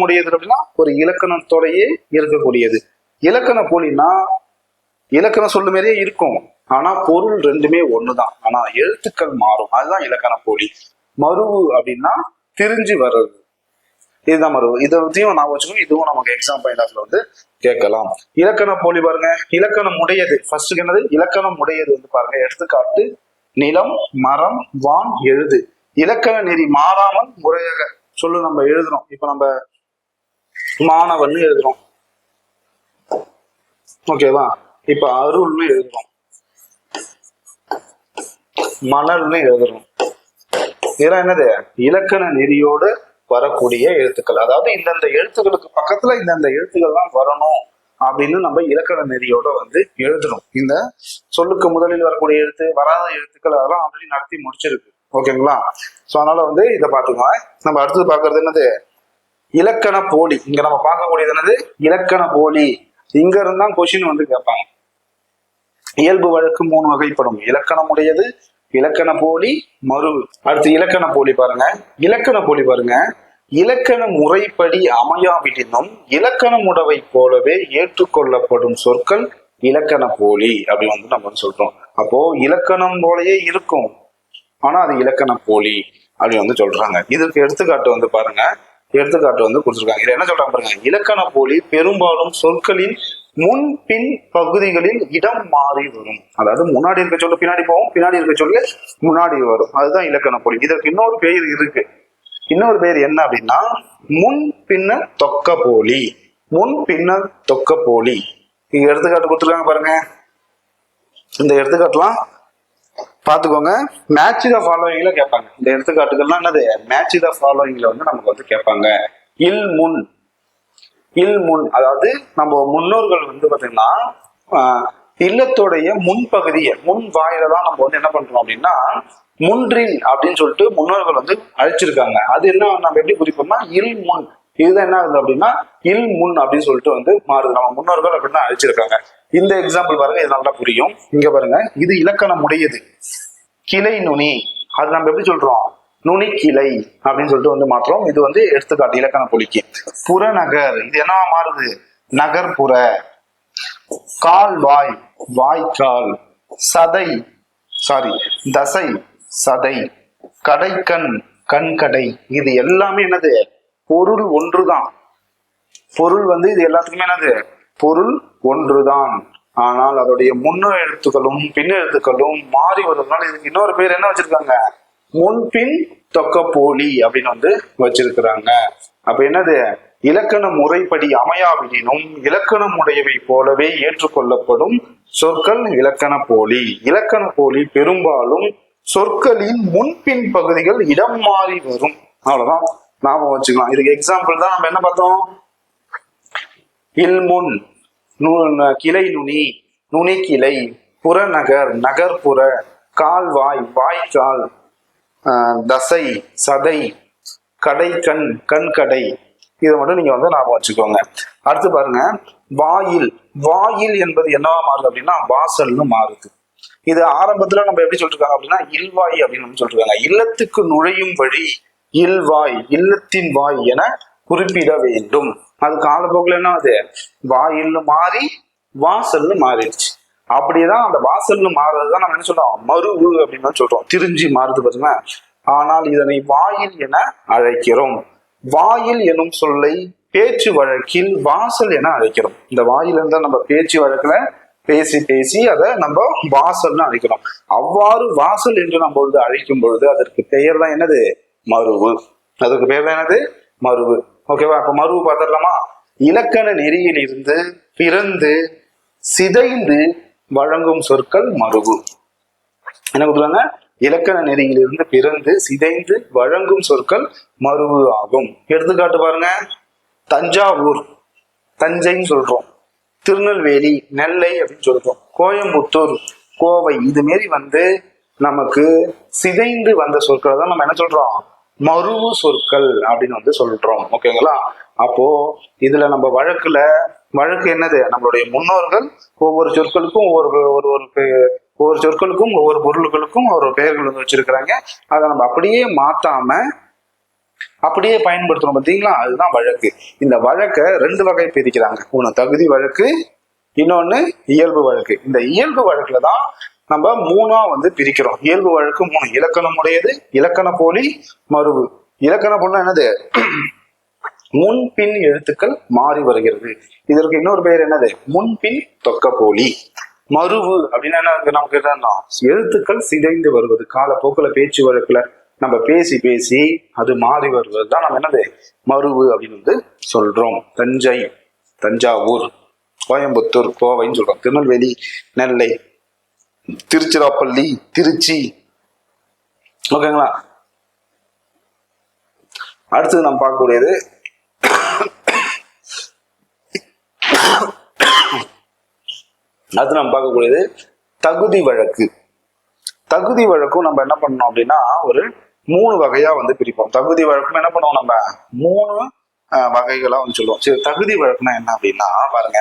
உடையது அப்படின்னா ஒரு இலக்கணத்தோடையே இருக்கக்கூடியது. இலக்கண போலினா இலக்கணம் சொல்லு மாதிரியே இருக்கும், ஆனா பொருள் ரெண்டுமே ஒண்ணுதான், ஆனா எழுத்துக்கள் மாறும். அதுதான் இலக்கண போலி. மருவு அப்படின்னா திரிஞ்சு வர்றது, இதுதான் மருவு. இதையும் நான் வச்சுக்கணும். இதுவும் நமக்கு எக்ஸாம் பாயிண்ட் ஆஃப்ல கேட்கலாம். இலக்கண போலி பாருங்க, இலக்கணம் உடையது. ஃபர்ஸ்ட் என்னது? இலக்கணம் உடையது பாருங்க. எடுத்துக்காட்டு, நிலம், மரம், வான், எழுது. இலக்கண நெறி மாறாமல் முறையாக சொல்லு நம்ம எழுதுறோம். இப்ப நம்ம மாணவன் எழுதுறோம், ஓகேவா? இப்ப அருள்னு எழுதுறோம், மணல்னு எழுதுறோம். இதெல்லாம் என்னது? இலக்கண நெறியோடு வரக்கூடிய எழுத்துக்கள். அதாவது இந்தந்த எழுத்துக்களுக்கு பக்கத்துல இந்தந்த எழுத்துக்கள் தான் வரணும் அப்படின்னு நம்ம இலக்கண நெறியோட எழுதணும். இந்த சொல்லுக்கு முதலில் வரக்கூடிய எழுத்து, வராத எழுத்துக்கள் அதெல்லாம் ஆல்ரெடி நடத்தி முடிச்சிருக்கு, ஓகேங்களா? சோ அதனால இதை பாத்துக்கோங்க. நம்ம அடுத்தது பாக்குறது என்னது? இலக்கண போலி. இங்க நம்ம பார்க்கக்கூடியது என்னது? இலக்கண போலி. இங்க இருந்தா கொஸ்டின் கேட்பாங்க. இயல்பு வழக்கு மூணு வகைப்படும். இலக்கணம் உடையது, இலக்கண போலி, மருவு. அடுத்து இலக்கண போலி பாருங்க. இலக்கண போலி பாருங்க, இலக்கண முறைப்படி அமையாவிட்டினும் இலக்கணம் உடவை போலவே ஏற்றுக்கொள்ளப்படும் சொற்கள் இலக்கண போலி அப்படி நம்ம சொல்றோம். அப்போ இலக்கணம் போலயே இருக்கும், ஆனா அது இலக்கண போலி அப்படி சொல்றாங்க. இதுக்கு எடுத்துக்காட்டு பாருங்க. எடுத்துக்காட்டு கொடுத்துருக்காங்க. இது என்ன சொல்றாங்க பாருங்க. இலக்கண போலி பெரும்பாலும் சொற்களின் முன்பின் பகுதிகளில் இடம் மாறி வரும். அதாவது முன்னாடி இருக்க சொல்லு பின்னாடி போகும், பின்னாடி இருக்க சொல்லு முன்னாடி வரும். அதுதான் இலக்கண போலி. இதற்கு இன்னொரு பெயர் இருக்கு. இன்னொரு பெயர் என்ன அப்படின்னா முன் பின்ன தொக்க போலி. முன் பின்ன தொக்க போலி. இங்க எடுத்துக்காட்டு கொடுத்துருக்காங்க பாருங்க. இந்த எடுத்துக்காட்டுலாம் பாத்துக்கோங்க. மேட்ச் த ஃபாலோயிங்ல கேட்பாங்க. இந்த எடுத்துக்காட்டுகள்லாம் என்னது? மேட்ச் த ஃபாலோயிங்ல நமக்கு கேட்பாங்க. இல் முன், இல் முன், அதாவது நம்ம முன்னோர்கள் பாத்தீங்கன்னா இல்லத்தோடைய முன்பகுதியை, முன் வாயில தான் நம்ம என்ன பண்றோம் அப்படின்னா முன்றில் அப்படின்னு சொல்லிட்டு முன்னோர்கள் அழைச்சிருக்காங்க. அது என்ன நம்ம எப்படி குறிப்போம்னா இல் முன். இதுதான் என்ன ஆகுது அப்படின்னா இல் முன் அப்படின்னு சொல்லிட்டு மாறுது. நம்ம முன்னோர்கள் அப்படிதான் அழைச்சிருக்காங்க. இந்த எக்ஸாம்பிள் பாருங்க, இது நல்லா புரியும். இங்க பாருங்க, இது இலக்கணம் உடையது. கிளை நுனி, அது நம்ம எப்படி சொல்றோம்? நுனி கிளை அப்படின்னு சொல்லிட்டு மாற்றோம். இது எடுத்துக்காட்டு இலக்கண போலிக்கு. புறநகர், இது என்ன மாறுது? நகர்புற. கால்வாய், வாய்க்கால். சதை, தசை, சதை. கடைக்கண், கண்கடை. இது எல்லாமே என்னது? பொருள் ஒன்றுதான். பொருள் இது எல்லாத்துக்குமே என்னது? பொருள் ஒன்றுதான். ஆனால் அதோடைய முன்ன எழுத்துக்களும் பின் எழுத்துக்களும் மாறி வருவதனால இதுக்கு இன்னொரு பேர் என்ன வச்சிருக்காங்க? முன்பின் தொக்க போலி அப்படின்னு வச்சிருக்கிறாங்க. அப்ப என்னது? இலக்கண முறைப்படி அமையாவிடினும் இலக்கணம் உடையவை போலவே ஏற்றுக்கொள்ளப்படும் சொற்கள் இலக்கண போலி. இலக்கண போலி பெரும்பாலும் சொற்களின் முன்பின் பகுதிகள் இடம் மாறி வரும். அவ்வளவுதான், ஞாபகம் வச்சுக்கலாம். இதுக்கு எக்ஸாம்பிள் தான் நம்ம என்ன பார்த்தோம்? இல்முன், கிளை நுனி, நுனி கிளை. புறநகர், நகர்ப்புற. கால்வாய், வாய்க்கால். தசை, சதை, கடை, கண், கண் கடை, இதை மட்டும் நீங்க வந்து ஞாபகம் வச்சுக்கோங்க. அடுத்து பாருங்க, வாயில். வாயில் என்பது என்னவா மாறுது அப்படின்னா வாசல்னு மாறுது. இது ஆரம்பத்துல நம்ம எப்படி சொல்லிருக்காங்க அப்படின்னா இல்வாய் அப்படின்னு சொல்லிருக்காங்க. இல்லத்துக்கு நுழையும் வழி இல்வாய், இல்லத்தின் வாய் என குறிப்பிட வேண்டும். அது காலப்போக்கில் என்ன ஆகுது, வாயில்னு மாறி வாசல்னு மாறிடுச்சு. அப்படியேதான் அந்த வாசல்னு மாறுறதுதான் நம்ம என்ன சொல்றோம், மருவு அப்படின்னு சொல்றோம். திரிஞ்சு மாறுது பாருங்க. ஆனால் இதனை வாயில் என அழைக்கிறோம். வாயில் எனும் சொல்லை பேச்சு வழக்கில் வாசல் என அழைக்கிறோம். இந்த வாயில் இருந்தா நம்ம பேச்சு வழக்குல பேசி பேசி அதை நம்ம வாசல்னு அழைக்கிறோம். அவ்வாறு வாசல் என்று நம்ம வந்து அழைக்கும் பொழுது அதற்கு பெயர் தான் என்னது, மருவு. அதுக்கு பேர் தான் என்னது, மருவு. ஓகேவா? அப்ப மருவு பார்த்துடலாமா? இலக்கண நெறியில் இருந்து பிறந்து சிதைந்து வழங்கும் சொற்கள் மருவு. என்ன கொடுக்குறாங்க, இலக்கண நெறியிலிருந்து பிறந்து சிதைந்து வழங்கும் சொற்கள் மருவு ஆகும். எடுத்துக்காட்டு பாருங்க, தஞ்சாவூர், தஞ்சைன்னு சொல்றோம். திருநெல்வேலி, நெல்லை அப்படின்னு சொல்றோம். கோயம்புத்தூர், கோவை. இது மாரி வந்து நமக்கு சிதைந்து வந்த சொற்களை தான் நம்ம என்ன சொல்றோம், மருவு சொற்கள் அப்படின்னு வந்து சொல்றோம். ஓகேங்களா? அப்போ இதுல நம்ம வழக்கு என்னது, நம்மளுடைய முன்னோர்கள் ஒவ்வொரு சொற்களுக்கும் ஒவ்வொரு சொற்களுக்கும் ஒவ்வொரு பொருள்களுக்கும் ஒரு பெயர்கள் வந்து வச்சிருக்கிறாங்க. அதை நம்ம அப்படியே மாத்தாம அப்படியே பயன்படுத்துறோம் பார்த்தீங்களா, அதுதான் வழக்கு. இந்த வழக்கை 2 வகை பிரிக்கிறாங்க. ஒண்ணு தகுதி வழக்கு, இன்னொன்னு இயல்பு வழக்கு. இந்த இயல்பு வழக்குல தான் நம்ம 3ஆ வந்து பிரிக்கிறோம். இயல்பு வழக்கு 3: இலக்கணம் உடையது, இலக்கண போலி, மருவு. இலக்கண போலினா என்னது, முன்பின் எழுத்துக்கள் மாறி வருகிறது. இதற்கு இன்னொரு பெயர் என்னது, முன்பின் தொக்க போலி. மருவு அப்படின்னா என்ன, நமக்கு எழுத்துக்கள் சிதைந்து வருவது. காலப்போக்குல பேச்சு வழக்குல நம்ம பேசி பேசி அது மாறி வருவது தான் நம்ம என்னது, மருவு அப்படின்னு வந்து சொல்றோம். தஞ்சை, தஞ்சாவூர், கோயம்புத்தூர், கோவைன்னு சொல்றோம். திருநெல்வேலி, நெல்லை, திருச்சிராப்பள்ளி, திருச்சி. ஓகேங்களா? அடுத்தது நம்ம பார்க்கக்கூடியது தகுதி வழக்கு. தகுதி வழக்கும் நம்ம என்ன பண்ணோம் அப்படின்னா ஒரு 3 வகையா வந்து பிரிப்போம். தகுதி வழக்கும் என்ன பண்ணுவோம், நம்ம 3 வகைகளா வந்து சொல்லுவோம். சரி, தகுதி வழக்குனா என்ன அப்படின்னா பாருங்க,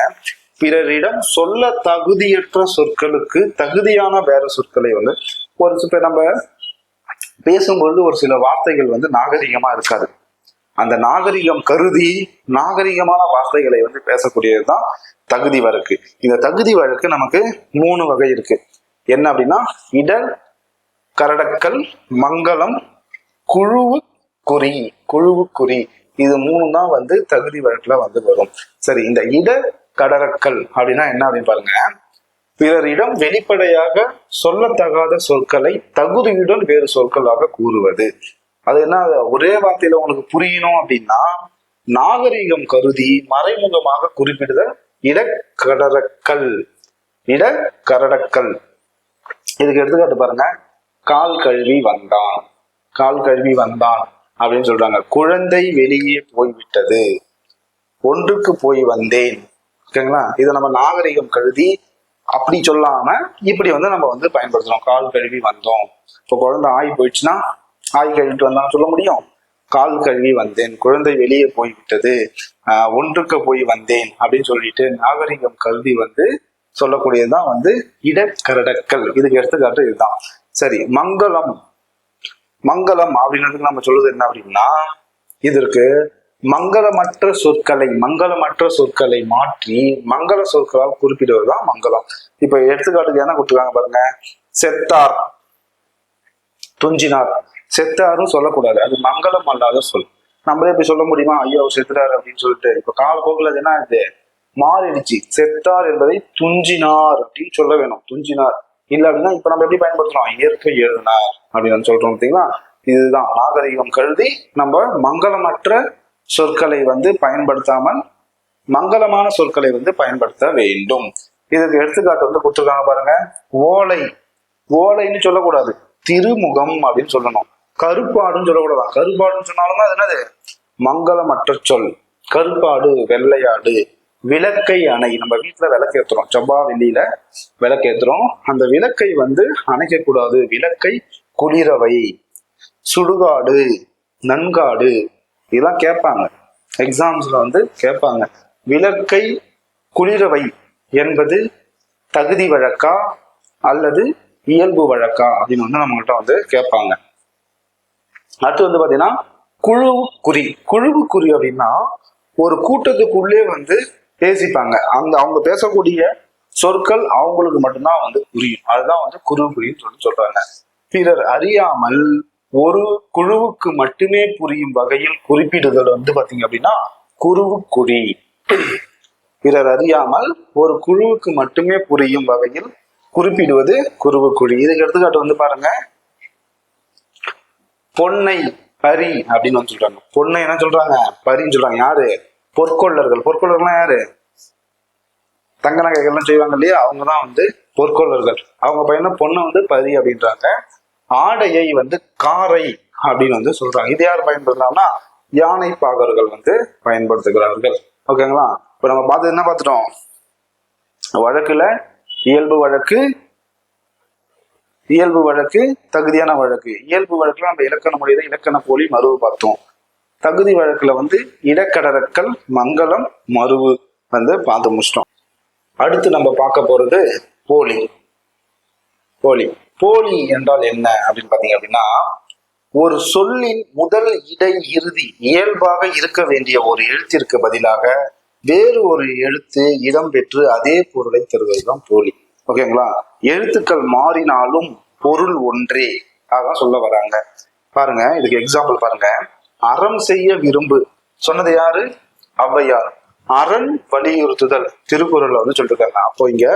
பிறரிடம் சொல்ல தகுதியற்ற சொற்களுக்கு தகுதியான வேற சொற்களை வந்து ஒரு நம்ம பேசும்பொழுது ஒரு சில வார்த்தைகள் வந்து நாகரிகமா இருக்காது. அந்த நாகரிகம் கருதி நாகரிகமான வார்த்தைகளை வந்து பேசக்கூடியதுதான் தகுதி வழக்கு. இந்த தகுதி வழக்கு நமக்கு 3 வகை இருக்கு. என்ன அப்படின்னா இடர், கரடக்கல், மங்களம், குழுவு குறி. இது 3 தான் வந்து தகுதி வழக்குல வந்து வரும். சரி, இந்த இடர் கடற்கல் அப்படின்னா என்ன அப்படின்னு பாருங்க, பிறரிடம் வெளிப்படையாக சொல்லத்தகாத சொற்களை தகுதியுடன் வேறு சொற்களாக கூறுவது. அது என்ன, ஒரே வார்த்தையில உங்களுக்கு புரியணும் அப்படின்னா நாகரிகம் கருதி மறைமுகமாக குறிப்பிடுதல் இடக்கடற்கல். இதுக்கு எடுத்துக்காட்டு பாருங்க, கால் கழுவி வந்தான் அப்படின்னு சொல்றாங்க. குழந்தை வெளியே போய்விட்டது, ஒன்றுக்கு போய் வந்தேன். ஓகேங்களா? இதை நம்ம நாகரிகம் கருதி அப்படி சொல்லாம இப்படி வந்து நம்ம வந்து பயன்படுத்துறோம். கால் கழுவி வந்தோம். இப்போ குழந்தை ஆகி போயிடுச்சுன்னா ஆய் கழுவிட்டு வந்தான்னு சொல்ல முடியும். கால் கழுவி வந்தேன், குழந்தை வெளியே போய்விட்டது, ஒன்றுக்கு போய் வந்தேன் அப்படின்னு சொல்லிட்டு நாகரிகம் கருதி வந்து சொல்லக்கூடியதுதான் வந்து இடக்கரடக்கல். இதுக்கு எடுத்துக்காட்டு இதுதான். சரி, மங்களம் அப்படின்றதுக்கு நம்ம சொல்லுது என்ன அப்படின்னா, இதற்கு மங்களமற்ற சொற்களை மாற்றி மங்கள சொற்களால் குறிப்பிடுவதுதான் மங்களம். இப்ப எடுத்துக்காட்டுக்கு என்ன கொடுத்துருக்காங்க பாருங்க, செத்தார், துஞ்சினார். செத்தாரும் சொல்லக்கூடாது, அது மங்களம் அல்லாத சொல். நம்மளே இப்ப சொல்ல முடியுமா, ஐயோ செத்துறாரு அப்படின்னு சொல்லிட்டு? இப்ப காலப்போக்கில் அது என்ன ஆகுது, மாறிடுச்சு. செத்தார் என்பதை துஞ்சினார் அப்படின்னு சொல்ல வேணும். துஞ்சினார் இல்ல அப்படின்னா இப்ப நம்ம எப்படி பயன்படுத்துறோம், இயற்கை எழுதினார் அப்படின்னு சொல்றோம். பார்த்தீங்களா? இதுதான் நாகரிகம் கருதி நம்ம மங்களமற்ற சொற்களை வந்து பயன்படுத்தாமல் மங்களமான சொற்களை வந்து பயன்படுத்த வேண்டும். இதுக்கு எடுத்துக்காட்டு வந்து கொடுத்துருக்காங்க பாருங்க, ஓலைன்னு சொல்லக்கூடாது, திருமுகம் அப்படின்னு சொல்லணும். கருப்பாடுன்னு சொல்லக்கூடாது. கருப்பாடுன்னு சொன்னாலும் அது என்னது, மங்களமற்ற சொல். கருப்பாடு, வெள்ளையாடு. விளக்கை அணை, நம்ம வீட்டுல விளக்கேற்றுறோம், செவ்வா வெள்ளியில விளக்கேற்றுறோம். அந்த விளக்கை வந்து அணைக்க கூடாது, விளக்கை குளிரவை. சுடுகாடு, நன்காடு, இதெல்லாம் கேட்பாங்க எக்ஸாம்ஸ்ல வந்து கேட்பாங்க. விளக்கை குளிரவை என்பது தகுதி வழக்கா அல்லது இயல்பு வழக்கா அப்படின்னு வந்து நம்மகிட்ட வந்து கேட்பாங்க. அடுத்து வந்து பாத்தீங்கன்னா குழுவுக்குறி. குழுவுக்குறி அப்படின்னா ஒரு கூட்டத்துக்குள்ளே வந்து பேசிப்பாங்க. அவங்க பேசக்கூடிய சொற்கள் அவங்களுக்கு மட்டும்தான் வந்து புரியும். அதுதான் வந்து குழுவுக்குறின்னு சொல்றாங்க. பிறர் அறியாமல் ஒரு குழுவுக்கு மட்டுமே புரியும் வகையில் குறிப்பிடுதல் வந்து பாத்தீங்க அப்படின்னா குருவுக்குறி. பிறர் அறியாமல் ஒரு குழுவுக்கு மட்டுமே புரியும் வகையில் குறிப்பிடுவது குருவுக்குறி. இதுக்கு எடுத்துக்காட்டு வந்து பாருங்க, பொன்னை பரி அப்படின்னு வந்து சொல்றாங்க. பொன்னை என்ன சொல்றாங்க? பரின்னு சொல்றாங்க. யாரு? பொற்கொள்ளர்கள். பொற்கொள்ளர்கள்லாம் யாரு? தங்க நகைகள்லாம் செய்வாங்க இல்லையா, அவங்கதான் வந்து பொற்கொள்ளர்கள். அவங்க பையனை பொண்ணை வந்து பரி அப்படின்றாங்க. ஆடையை வந்து காரை அப்படின்னு வந்து சொல்றாங்க. இது யார் பயன்படுத்துறாங்கன்னா யானை பாகர்கள் வந்து பயன்படுத்துகிறார்கள். ஓகேங்களா? இப்ப நம்ம பார்த்து என்ன பார்த்துட்டோம்? வழக்குல இயல்பு வழக்கு, இயல்பு வழக்கு, தகுதியான வழக்கு. இயல்பு வழக்குல நம்ம இலக்கண மொழியில இலக்கண போலி மருவு பார்த்தோம். தகுதி வழக்குல வந்து இடக்கடறக்கல் மங்களம் மருவு வந்து பார்த்து முடிச்சிட்டோம். அடுத்து நம்ம பார்க்க போறது போலி. போலி போலி என்றால் என்ன அப்படின்னு பாத்தீங்க அப்படின்னா, ஒரு சொல்லின் முதல் இடை இறுதி இயல்பாக இருக்க வேண்டிய ஒரு எழுத்திற்கு பதிலாக வேறு ஒரு எழுத்து இடம் பெற்று அதே பொருளை தருவதுதான் போலி. ஓகேங்களா? எழுத்துக்கள் மாறினாலும் பொருள் ஒன்றே அதான் சொல்ல வராங்க. பாருங்க, இதுக்கு எக்ஸாம்பிள் பாருங்க. அறம் செய்ய விரும்பு சொன்னது யாரு? ஔவையார். அரண் வலியுறுத்துதல் திருக்குறள்ல வந்து சொல்லிருக்காங்க. அப்போ இங்க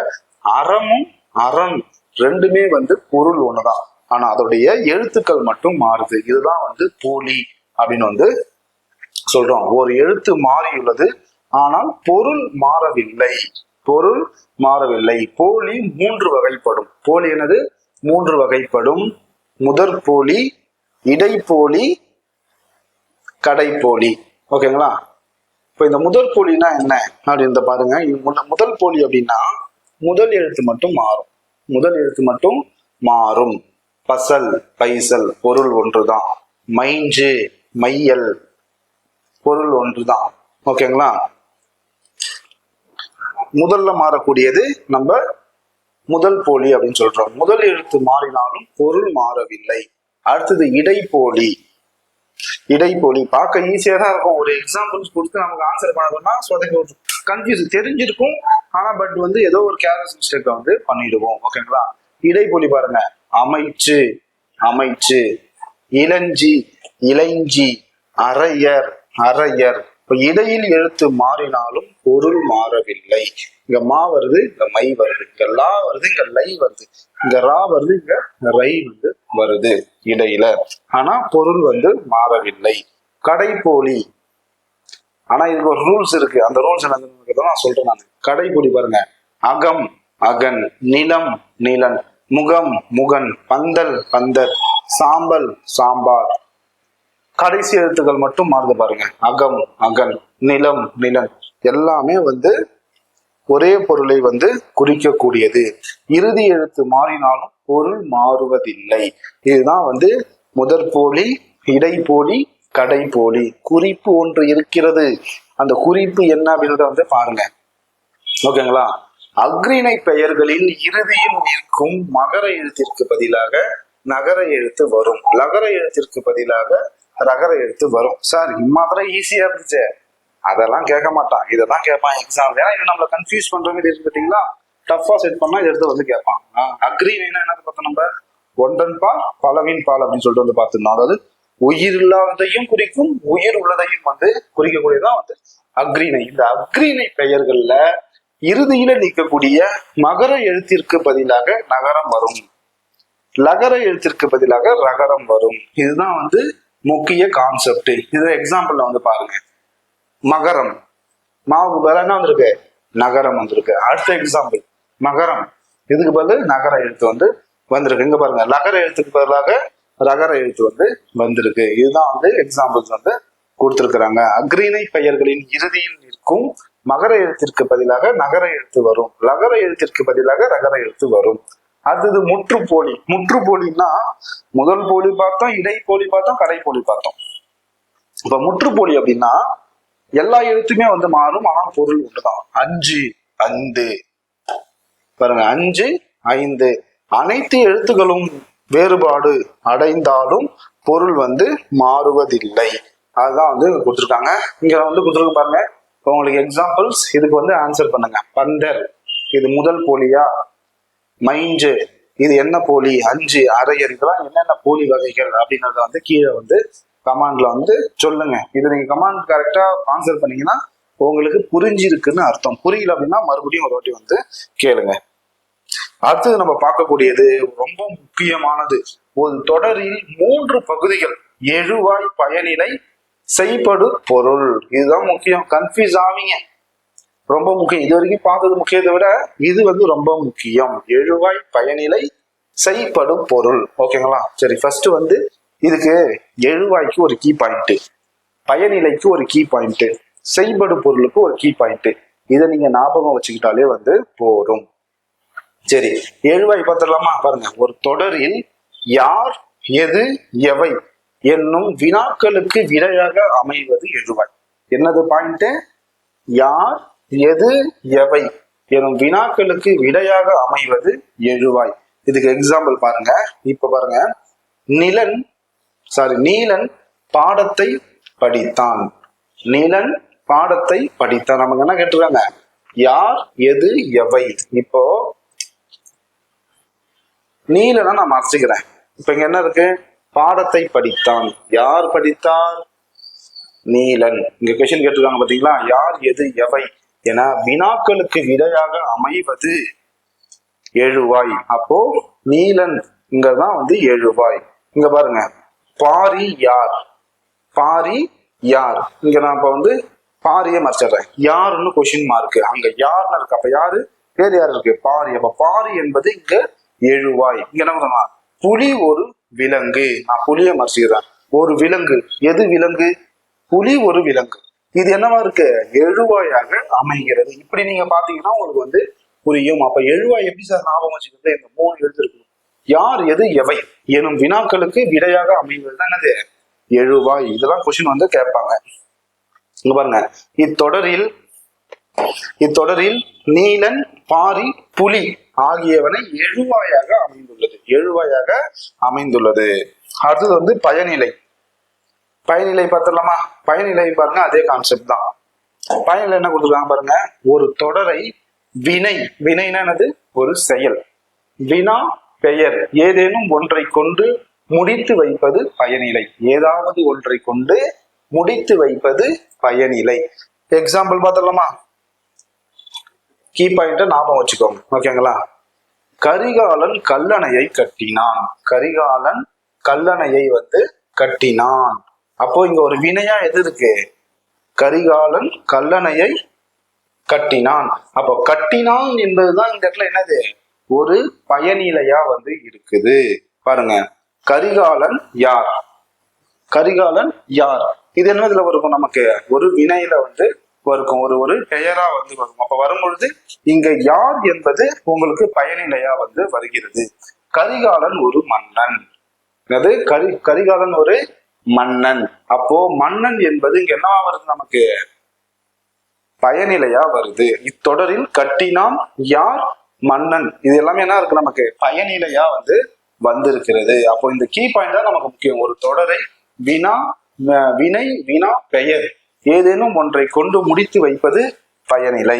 அறமும் அரண் ரெண்டுமே வந்து பொருள் ஒண்ணுதான், ஆனா அதோடைய எழுத்துக்கள் மட்டும் மாறுது. இதுதான் வந்து போலி அப்படின்னு வந்து சொல்றோம். ஒரு எழுத்து மாறியுள்ளது, ஆனால் பொருள் மாறவில்லை. பொருள் மாறவில்லை. போலி 3 வகைப்படும். போலி என்னது? 3 வகைப்படும். முதற் போலி, இடைப்போலி, கடைப்போலி. ஓகேங்களா? இப்ப இந்த முதல் போலினா என்ன அப்படின்னு பாருங்க. முதல் போலி அப்படின்னா முதல் எழுத்து மட்டும் மாறும். முதல் எழுத்து மட்டும் மாறும். பசல், பைசல் பொருள் ஒன்றுதான். மைஞ்சு, மையல் பொருள் ஒன்றுதான். ஓகேங்களா? முதல்ல மாறக்கூடியது நம்ம முதல் போலி அப்படின்னு சொல்றோம். முதல் எழுத்து மாறினாலும் பொருள் மாறவில்லை. அடுத்தது இடைப்போலி. இடைப்போலி பார்க்க ஈஸியா தான் இருக்கும். ஒரு எக்ஸாம்பிள்ஸ் கொடுத்து நமக்கு ஆன்சர் பண்ணணும்னா கன்ஃபியூஸ் தெரிஞ்சிருக்கும், ஆனா பட் வந்து ஏதோ ஒரு கேர்லெஸ் மிஸ்டேக் வந்து பண்ணிடுவோம். ஓகேங்களா? இடைப்போலி பாருங்க. அமைச்சு, அமைச்சு, இளஞ்சி, இளைஞ்சி, அரையர், அரையர். இப்ப இடையில் எழுத்து மாறினாலும் பொருள் மாறவில்லை. இங்க மா வருது, இங்க மை வருது, இங்க லா வருது, இங்க லை வருது, இங்க ரா வருது, இங்க ரை வந்து வருது இடையில, ஆனா பொருள் வந்து மாறவில்லை. கடைப்போலி. ஆனா இதுக்கு ஒரு ரூல்ஸ் இருக்கு. அந்த ரூல்ஸ் என்னன்னு நான் சொல்றேன் நான். கடைப்போலி பாருங்க. அகம், அகன், நிலம், நிலன், முகம், முகன், பந்தல், பந்தர், சாம்பல், சாம்பார். கடைசி எழுத்துக்கள் மட்டும் மாறுது பாருங்க. அகம், அகன், நிலம், நிலன் எல்லாமே வந்து ஒரே பொருளை வந்து குறிக்கக்கூடியது. இறுதி எழுத்து மாறினாலும் பொருள் மாறுவதில்லை. இதுதான் வந்து முதற்போலி, இடைப்போலி, கடைப்போலி. குறிப்பு ஒன்று இருக்கிறது. அந்த குறிப்பு என்ன அப்படின்றத வந்து பாருங்க. ஓகேங்களா? அக்ரிணை பெயர்களில் இறுதியில் நிற்கும் மகர எழுத்திற்கு பதிலாக நகர எழுத்து வரும். லகர எழுத்திற்கு பதிலாக ரகர எழுத்து வரும். சார் இம்மாதிரம் ஈஸியா இருந்துச்சு, அதெல்லாம் கேட்க மாட்டான், இதான் கேட்பான் எக்ஸாம். ஏன்னா இது நம்மள கன்ஃபியூஸ் பண்ற மாதிரி இருக்கு பாத்தீங்களா? டஃபா செட் பண்ணா எடுத்து வந்து கேட்பான். அக்ரிணைனா என்னது பார்த்தோம் நம்ம? ஒன்றன் பால் பலவின் பால் அப்படின்னு சொல்லிட்டு வந்து பார்த்துருந்தோம். அதாவது உயிர் இல்லாததையும் குறிக்கும், உயிர் உள்ளதையும் வந்து குறிக்கக்கூடியதான் வந்து அக்ரிணை. இந்த அக்ரிணை பெயர்கள்ல இறுதியில நிற்கக்கூடிய மகர எழுத்திற்கு பதிலாக நகரம் வரும், லகர எழுத்திற்கு பதிலாக ரகரம் வரும். இதுதான் வந்து முக்கிய கான்செப்ட். இது எக்ஸாம்பிள்ல வந்து பாருங்க. மகரம், மாவுக்கு பதிலாக என்ன வந்திருக்கு? நகரம் வந்திருக்கு. அடுத்த எக்ஸாம்பிள் மகரம், இதுக்கு பதில் நகர எழுத்து வந்து வந்திருக்கு. இங்க பாருங்க, லகர எழுத்துக்கு பதிலாக ரகர எழுத்து வந்து வந்திருக்கு. இதுதான் வந்து எக்ஸாம்பிள்ஸ் வந்து கொடுத்திருக்கிறாங்க. அக்ரிணை பெயர்களின் இறுதியில் நிற்கும் மகர எழுத்திற்கு பதிலாக நகர எழுத்து வரும், லகர எழுத்திற்கு பதிலாக ரகர எழுத்து வரும். அடுத்தது முற்றுப்போலி. முற்றுப்போலின்னா முதல் போலி பார்த்தோம், இடைப்போலி பார்த்தோம், கடைப்போலி பார்த்தோம். இப்ப முற்றுப்போலி அப்படின்னா எல்லா எழுத்துமே வந்து மாறும், ஆனா பொருள் ஒன்றுதான். 5 5 பாருங்க, 5 5 அனைத்து எழுத்துக்களும் வேறுபாடு அடைந்தாலும் பொருள் வந்து மாறுவதில்லை. அதுதான் வந்து கொடுத்துருக்காங்க. இங்க வந்து கொடுத்துருக்கு பாருங்க. உங்களுக்கு எக்ஸாம்பிள்ஸ் இதுக்கு வந்து ஆன்சர் பண்ணுங்க. பந்தர் இது முதல் போலியா? மைஞ்சு இது என்ன போலி? 5 அரையர் இதெல்லாம் என்னென்ன போலி வகைகள் அப்படின்றத வந்து கீழே வந்து கமாண்ட்ல வந்து சொல்லுங்க. இது நீங்க கமாண்ட் கரெக்டா ஆன்சர் பண்ணீங்கன்னா உங்களுக்கு புரிஞ்சிருக்குன்னு அர்த்தம். புரியல அப்படின்னா மறுபடியும் ஒரு வாட்டி வந்து கேளுங்க. அடுத்தது நம்ம பார்க்கக்கூடியது ரொம்ப முக்கியமானது. ஒரு தொடரில் 3 பகுதிகள் எழுவாய், பயனிலை, செய்படு பொருள். இதுதான் முக்கியம். கன்ஃபியூஸ் ஆவீங்க, ரொம்ப முக்கியம். இது வரைக்கும் பார்த்தது முக்கியத்தை விட இது வந்து ரொம்ப முக்கியம். எழுவாய், பயனிலை, செய்படு பொருள். ஓகேங்களா? சரி, ஃபர்ஸ்ட் வந்து இதுக்கு எழுவாய்க்கு ஒரு கீ பாயிண்ட், பயனிலைக்கு ஒரு கீ பாயிண்ட், செய்படு பொருளுக்கு ஒரு கீ பாயிண்ட். இதை நீங்க ஞாபகம் வச்சுக்கிட்டாலே வந்து போதும். சரி, எழுவாய் பார்த்துடலாமா? பாருங்க, ஒரு தொடரில் யார், எது, எவை என்னும் வினாக்களுக்கு விடையாக அமைவது எழுவாய். என்னது பாயிண்ட்? யார், எது, எவை எனும் வினாக்களுக்கு விடையாக அமைவது எழுவாய். இதுக்கு எக்ஸாம்பிள் பாருங்க. இப்ப பாருங்க, நீலன் பாடத்தை படித்தான். நீலன் பாடத்தை படித்தான். நமக்கு என்ன கேட்டிருக்காங்க? யார், எது, எவை. இப்போ நீலனா நான் மறைச்சுக்கிறேன். இப்ப இங்க என்ன இருக்கு? பாடத்தை படித்தான். யார் படித்தார்? நீலன். இங்க கொஸ்டின் கேட்டிருக்காங்க பாத்தீங்களா? யார், எது, எவை என வினாக்களுக்கு விடையாக அமைவது எழுவாய். அப்போ நீலன் இங்கதான் வந்து எழுவாய். இங்க பாருங்க, பாரி யார், பாரி யார். இங்க நான் இப்ப வந்து பாரியை மறைச்சிடுறேன். யாருன்னு கொஸ்டின் மார்க், அங்க யாருன்னு இருக்கு. அப்ப யாரு? வேறு யாரு இருக்கு? பாரி. அப்ப பாரி என்பது இங்க எழுவாய். இங்க என்ன சொன்னா? புலி ஒரு விலங்கு. நான் புலியை மறைச்சிக்கிறேன். ஒரு விலங்கு. எது விலங்கு? புலி ஒரு விலங்கு. இது என்னவா இருக்கு? எழுவாயாக அமைகிறது. இப்படி நீங்க பாத்தீங்கன்னா உங்களுக்கு வந்து புரியும். அப்ப எழுவாய் எப்படி சார் ஞாபகம் வச்சுக்கிறது? இந்த 3 எழுத்து இருக்கு. யார், எது, எவை எனும் வினாக்களுக்கு விடையாக அமைவது என்னது? எழுவாய். இதெல்லாம் கொஸ்டின் வந்து கேட்பாங்க. இங்க பாருங்க, இத்தொடரில் நீலன், பாரி, புலி ஆகியவனை எழுவாயாக அமைந்துள்ளது. எழுவாயாக அமைந்துள்ளது. அடுத்தது வந்து பயனிலை. பயனிலை பார்த்துடலாமா? பயனிலை பாருங்க, அதே கான்செப்ட் தான். பயனிலை என்ன கொடுத்துருக்காங்க பாருங்க. ஒரு தொடரை வினைனா என்னது? ஒரு செயல். வினா, பெயர் ஏதேனும் ஒன்றை கொண்டு முடித்து வைப்பது பயனிலை. ஏதாவது ஒன்றை கொண்டு முடித்து வைப்பது பயனிலை. எக்ஸாம்பிள் பார்த்துடலாமா? கீ பாயிண்ட ஞாபகம் வச்சுக்கோங்க. ஓகேங்களா? கரிகாலன் கல்லணையை கட்டினான். கரிகாலன் கல்லணையை வந்து கட்டினான். அப்போ இங்க ஒரு வினையா எது இருக்கு? கரிகாலன் கல்லணையை கட்டினான். அப்போ கட்டினான் என்பதுதான் இந்த இடத்துல என்னது? ஒரு பயனிலையா வந்து இருக்குது. பாருங்க, கரிகாலன் யார், கரிகாலன் யார். இது என்னதுல வரும்? நமக்கு ஒரு வினையில வந்து வரும், ஒரு பெயரா வந்து வரும். அப்ப வரும் பொழுது இங்க யார் என்பது உங்களுக்கு பயனிலையா வந்து வருகிறது. கரிகாலன் ஒரு மன்னன். அது கரிகாலன் ஒரு மன்னன். அப்போ மன்னன் என்பது இங்க என்னவா வருது? நமக்கு பயனிலையா வருது. இத்தொடரில் கட்டினான், யார், மன்னன் இது எல்லாமே என்ன இருக்கு? நமக்கு பயனிலையா வந்து வந்திருக்கிறது. அப்போ இந்த கீ பாயிண்ட் தான் நமக்கு முக்கியம். ஒரு தொடரை வினை, வினா, பெயர் ஏதேனும் ஒன்றை கொண்டு முடித்து வைப்பது பயனிலை.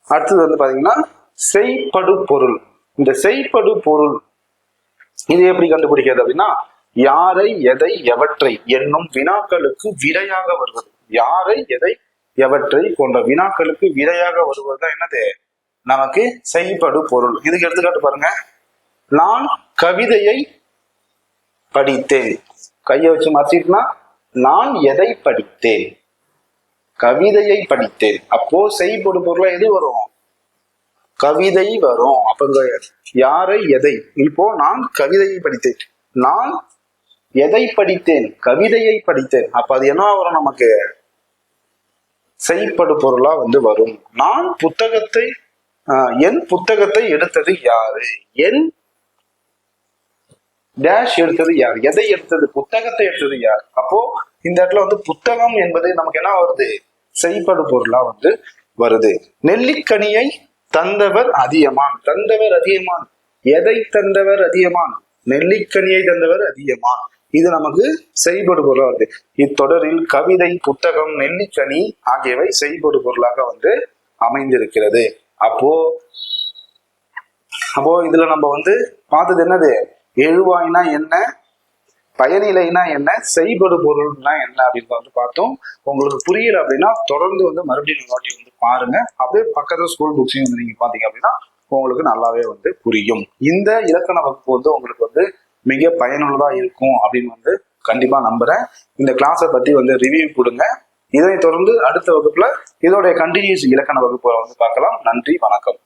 அடுத்தது வந்து பாத்தீங்கன்னா செய்படு பொருள். இந்த செய்படு பொருள் இது எப்படி கண்டுபிடிக்கிறது அப்படின்னா, யாரை, எதை, எவற்றை என்னும் வினாக்களுக்கு விடையாக வருவது. யாரை, எதை, எவற்றை போன்ற வினாக்களுக்கு விடையாக வருவதுதான் என்னது? நமக்கு செய்படு பொருள். இதுக்கு எடுத்துக்காட்டு பாருங்க. நான் கவிதையை படித்தேன். கையை வச்சு மறைச்சிட்டுனா, நான் எதை படித்தேன்? கவிதையை படித்தேன். அப்போ செய்படு பொருளா எது வரும்? கவிதை வரும். அப்ப யாரை, எதை. இப்போ நான் கவிதையை படித்தேன், நான் எதை படித்தேன்? கவிதையை படித்தேன். அப்ப அது என்ன வரும்? நமக்கு செய்படு பொருளா வந்து வரும். நான் புத்தகத்தை என் புத்தகத்தை எடுத்தது யாரு? என் டேஷ் எடுத்தது யார்? எதை எடுத்தது? புத்தகத்தை எடுத்தது யார்? அப்போ இந்த இடத்துல வந்து புத்தகம் என்பது நமக்கு என்ன வருது? செய்படு பொருளா வந்து வருது. நெல்லிக்கனியை தந்தவர் அதியமான். தந்தவர் அதியமான். எதை தந்தவர் அதியமான்? நெல்லிக்கனியை தந்தவர் அதியமான். இது நமக்கு செய்படு பொருளா வருது. இத்தொடரில் கவிதை, புத்தகம், நெல்லிக்கனி ஆகியவை செய்படு பொருளாக வந்து அமைந்திருக்கிறது. அப்போ இதுல நம்ம வந்து பார்த்தது என்னது? எழுவாய்னா என்ன, பயனிலைனா என்ன, செய்படு பொருள்னா என்ன அப்படின்னு வந்து பார்த்தோம். உங்களுக்கு புரியல அப்படின்னா தொடர்ந்து வந்து மறுபடியும் வாட்டி வந்து பாருங்க. அப்படியே பக்கத்துல ஸ்கூல் புக்ஸையும் வந்து நீங்க பாத்தீங்க அப்படின்னா உங்களுக்கு நல்லாவே வந்து புரியும். இந்த இலக்கண வகுப்பு வந்து உங்களுக்கு வந்து மிக பயனுள்ளதா இருக்கும் அப்படின்னு வந்து கண்டிப்பா நம்புறேன். இந்த கிளாஸை பத்தி வந்து ரிவ்யூ கொடுங்க. இதனை தொடர்ந்து அடுத்த வகுப்புல இதோடைய கண்டினியூஸ் இலக்கண வகுப்புகளை வந்து பார்க்கலாம். நன்றி, வணக்கம்.